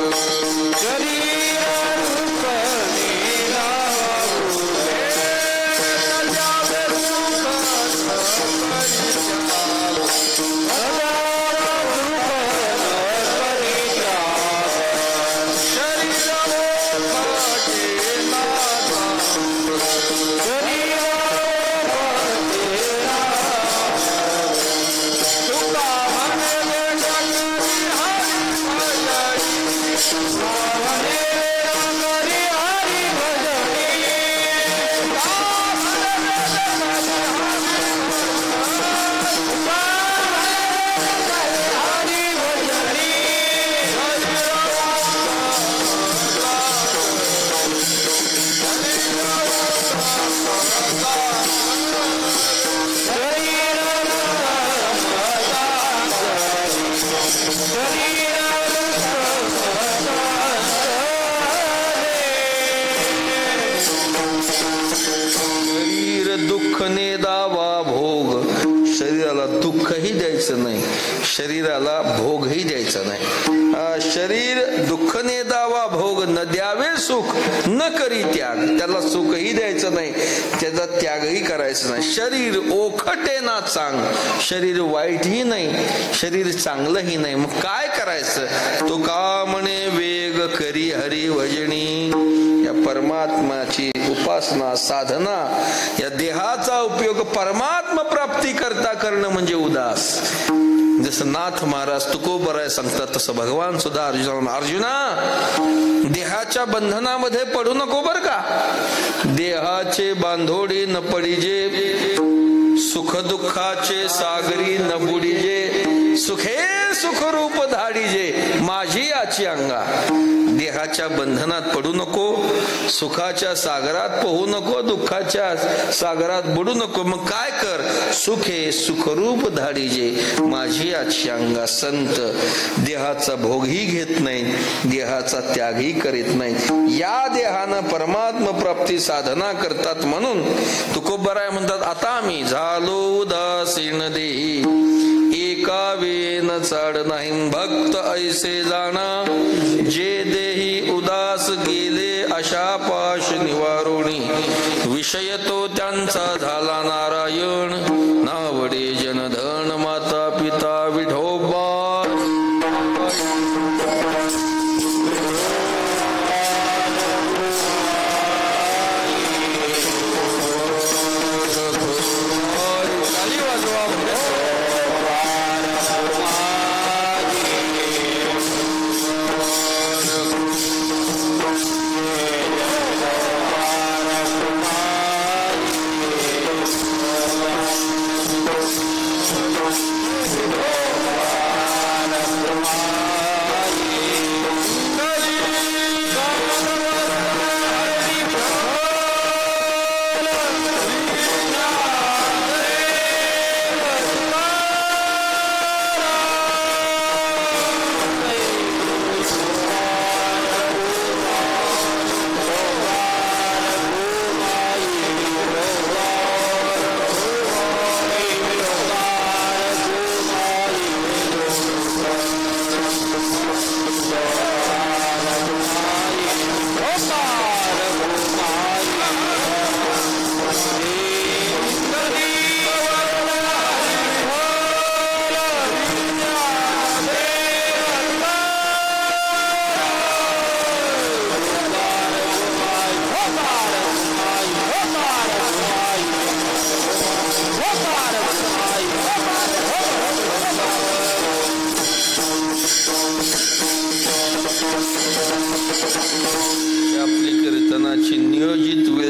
शरीर दुःख नेदावा भोग, त्यावे दुःखही द्यायचं नाही, शरीराला भोगही द्यायचा नाही. शरीर दुःख नेदावा भोग, न द्यावे सुख न करी त्याग, त्याला सुखही द्यायचं नाही, त्याचा त्यागही करायचा नाही. शरीर ओखटे ना चांग, शरीर वाईटही नाही, शरीर चांगलंही नाही. मग काय करायचं? तो का म्हणे वेग करी हरी भजनी, या परमात्म्याची उपासना साधना, या देहाचा उपयोग परमात्मा प्राप्ती करता करणं म्हणजे उदास. जसं नाथ महाराज तुकोबराय सांगतात तसं भगवान सुद्धा अर्जुना देहाच्या बंधनामध्ये पडू नको बर का. देहाचे बांधोडी न पडिजे, सुख दुःखाचे सागरी न बुडीजे, सुखे सुख रूप धाडीजे माझी याची अंगा. देहाच्या बंधनात पडू नको, सुखाच्या सागरात पोहू नको, दुःखाच्या सागरात बुडू नको. मग काय कर? सुखे सुखरूप धाडीजे माझी याची अंगा. संत देहाचा भोगही घेत नाही, देहाचा त्यागही करीत नाही, या देहानं परमात्मा प्राप्ती साधना करतात. म्हणून तुकोबराय म्हणतात आता आम्ही झालो उदासीन देही, एका वेन चाड नाही भक्त ऐसे जाणा, जे देही उदास गेले अशा पाश निवारोणी, विषय तो त्यांचा झाला नारायण, नावडे जनधन माता पिता विठोबा.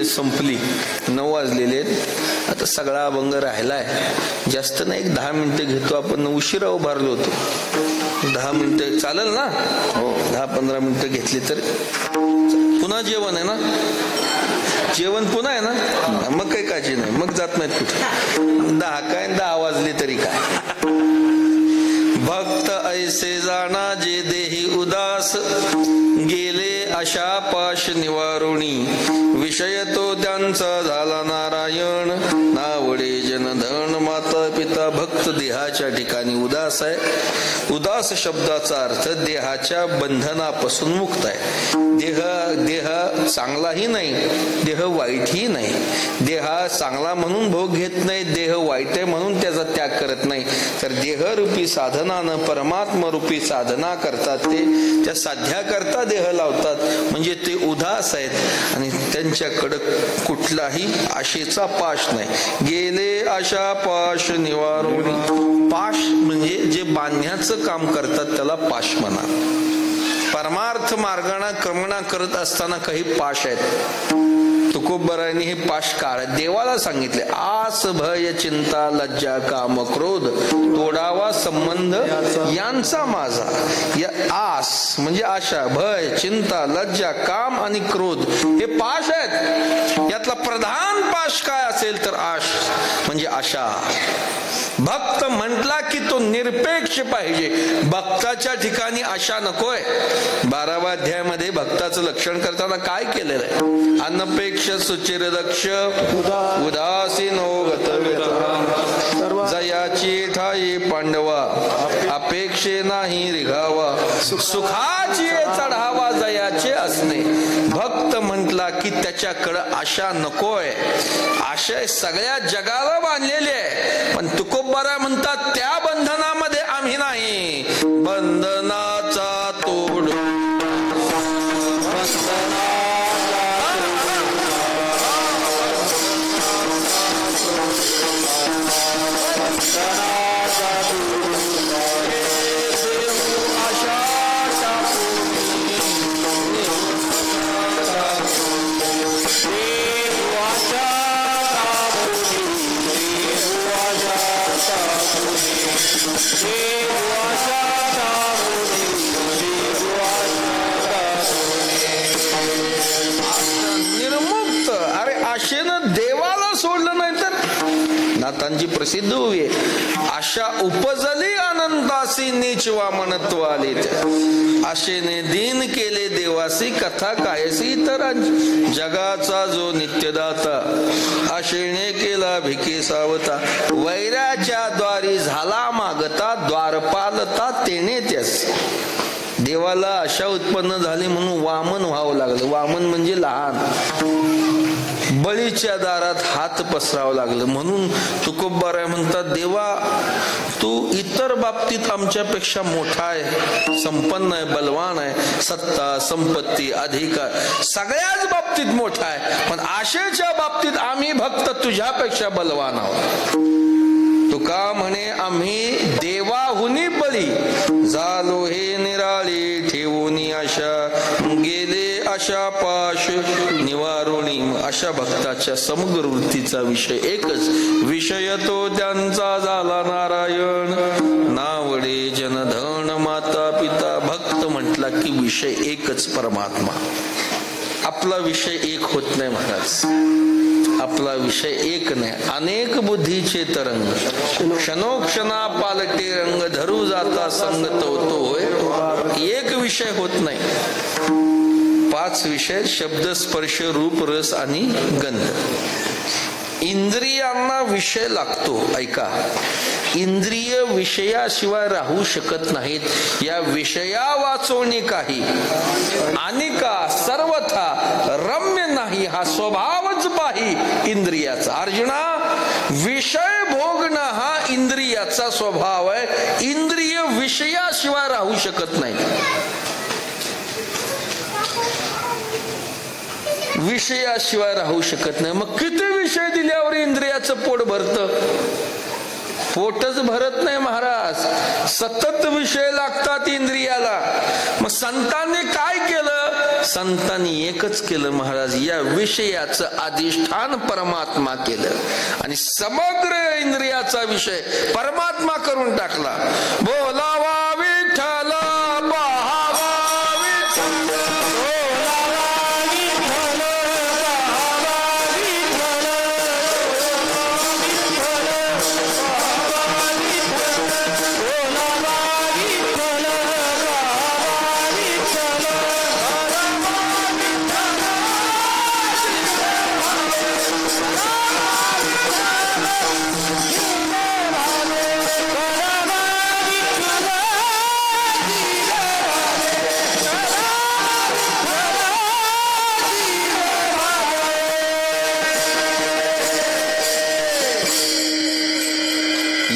संपली, 9 वाजलेले. आता सगळा अभंग राहिलाय, जास्त नाही, 10 मिनिटं घेतो आपण. उशिरा उभारलो होतो, 10 मिनिटं चालेल ना? हो, 10-15 मिनिटं घेतली तर. पुन्हा जेवण आहे ना? जेवण पुन्हा आहे ना? मग काही काळजी नाही, मग जात नाहीत कुठे. 10 काय 10 वाजले तरी काय. भक्त ऐसे जाणा जे देही उदास, गेले अशा पाश निवारुणी, विषय तो त्यांचा झाला नारायण, नावडे जनधन भक्त देहाच्या ठिकाणी उदास आहे. उदास शब्दाचा अर्थ देहाच्या बंधनापासून मुक्त आहे. देह चांगलाही नाही, देह वाईटही नाही. देह चांगला म्हणून भोग घेत नाही, देह वाईट आहे म्हणून त्याचा त्याग करत नाही. तर देहरूपी साधनानं परमात्मा रूपी साधना करतात, ते त्या साध्याकरता देह लावतात. म्हणजे ते उदास आहेत आणि त्यांच्याकडे कुठलाही आशेचा पाश नाही. गेले आशा पाश निवारोणी. पाश म्हणजे जे बांधण्याचं काम करतात त्याला पाश म्हणा. परमार्थ मार्गाने क्रमणा करत असताना काही पाश आहेत. तुकोबरायांनी हे पाश काढ देवाला सांगितले. आस भय चिंता लज्जा काम क्रोध तोडावा संबंध यांचा माझा. या आस म्हणजे आशा, भय चिंता लज्जा काम आणि क्रोध हे पाश आहेत. यातला प्रधान पाश काय असेल तर आश म्हणजे आशा. भक्त म्हटला की तो निरपेक्ष पाहिजे. भक्ताच्या ठिकाणी आशा नकोय. 12व्या अध्यायामध्ये भक्ताचं लक्षण करताना काय केलेलं आहे? अनपेक्ष सुचिर दक्ष उदासीनो गतव्यथा जयाची ठाई पांडवा अपेक्षे नाही रिघावा सुखाची चढावा जयाचे असणे. भक्त म्हटला की त्याच्याकडे आशा नकोय. आशय सगळ्या जगाला बांधलेली आहे, पण तुकोबरा म्हणतात त्या बंधनामध्ये आम्ही नाही. बंधनाचा तोड निर्मुक्त. अरे आशेनं देवाला सोडलं नाही तर नाथांची प्रसिद्ध होई. आशा उपजली अनंतासी नीच वामनत्व आले. आशेने दीन केले देवासी कथा कायसी तर जगाचा जो नित्यदाता आशेने केला भिके सावता. वैराच्या द्वारी झाला मागता द्वारपालता तेने त्यास. देवाला आशा उत्पन्न झाली म्हणून वामन व्हावं लागलं. वामन म्हणजे लहान. बळीच्या दारात हात पसरावं लागलं. म्हणून तुकोबराय म्हणतात देवा तू इतर बाबतीत आमच्यापेक्षा मोठा आहे, संपन्न आहे, बलवान आहे, सत्ता संपत्ती अधिकार सगळ्याच बाबतीत मोठा आहे, पण आशेच्या बाबतीत आम्ही भक्त तुझ्यापेक्षा बलवान आहोत. तुका म्हणे आम्ही देवाहुनी बळी झालो हे निराळी ठेवून आशा गेले आशा पाश निवारोणी. अशा भक्ताच्या समग्र वृत्तीचा विषय एकच. विषय तो त्यांचा झाला नारायण नावडे जनधन माता पिता. भक्त म्हटला की विषय एकच परमात्मा. आपला विषय एक होत नाही महाराज. आपला विषय एक नाही. अनेक बुद्धीचे तरंग क्षणोक्षणा पालटे रंग धरू जाता संग तो होय. एक विषय होत नाही. 5 विषय शब्द स्पर्श रूप रस आणि गंध. इंद्रियांना विषय लागतो. ऐका, इंद्रिय विषयाशिवाय राहू शकत नाहीत. या विषया वाचवणे काही आणि का सर्वथा रम्य नाही हा स्वभावच पाही इंद्रियाचा. अर्जुना, विषय भोगणं हा इंद्रियाचा स्वभाव आहे. इंद्रिय विषयाशिवाय राहू शकत नाही. विषयाशिवाय राहू शकत नाही. मग किती विषय दिल्यावर इंद्रियाचं पोट भरतं? पोटच भरत नाही महाराज. सतत विषय लागतात इंद्रियाला. मग संतांनी काय केलं? संतांनी एकच केलं महाराज. या विषयाचं अधिष्ठान परमात्मा केलं आणि समग्र इंद्रियाचा विषय परमात्मा करून टाकला. बोलावा विठ्ठल पाहावा विठ्ठल.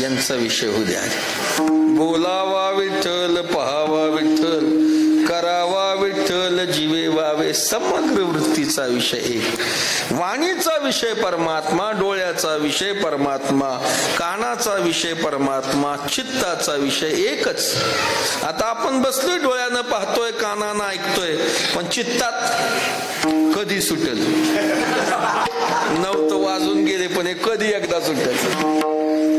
यांचा विषय होऊ द्या. बोलावा विठ्ठल, पहावा विठ्ठल, करावा विठ्ठल, जीवे वावे. समग्र वृत्तीचा विषय एक. वाणीचा विषय परमात्मा, डोळ्याचा विषय परमात्मा, कानाचा विषय परमात्मा, चित्ताचा विषय एकच. आता आपण बसलोय, डोळ्यानं पाहतोय, कानानं ऐकतोय, पण चित्तात कधी सुटेल? नव्हतं वाजून गेले, पण हे कधी एकदा सुटेल.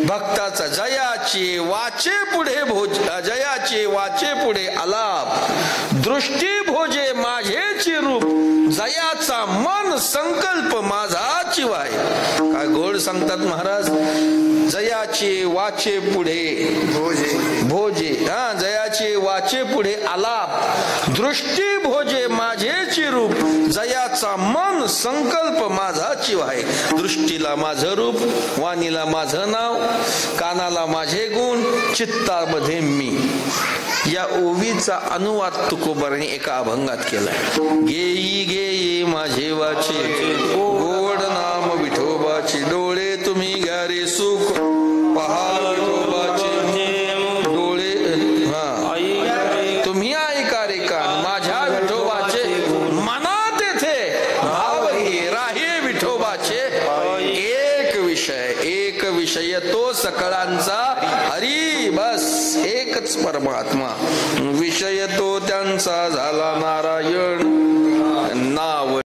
भक्ताचा जयाचे वाचे पुढे भोज, जयाचे वाचे पुढे आलाप, दृष्टी भोजे माझेची रूप, जयाचा मन संकल्प माझाची वाय. काय गोड सांगतात महाराज. जयाचे वाचे पुढे भोजे, जयाचे वाचे पुढे आलाप, दृष्टी भोजे माझेची रूप, जयाचा मन संकल्प माझाची वाय. दृष्टीला माझं रूप, वाणीला माझं नाव, कानाला माझे गुण, चित्तामध्ये मी. या ओवीचा अनुवाद तुकोबारांनी एका अभंगात केलाय. गेई गेई माझे वाचे, गोड नाम विठोबाचे, डोळे तुम्ही घ्या रे सुख, पहा विठोबाचे डोळे, तुम्ही ऐका रे कान, माझ्या विठोबाचे, मनात येथे भाव राहे विठोबाचे. एक विषय तो सकळांचा हरी, बस एकच परमात्मा. विषय तो त्यांचा झाला नारायण, नाव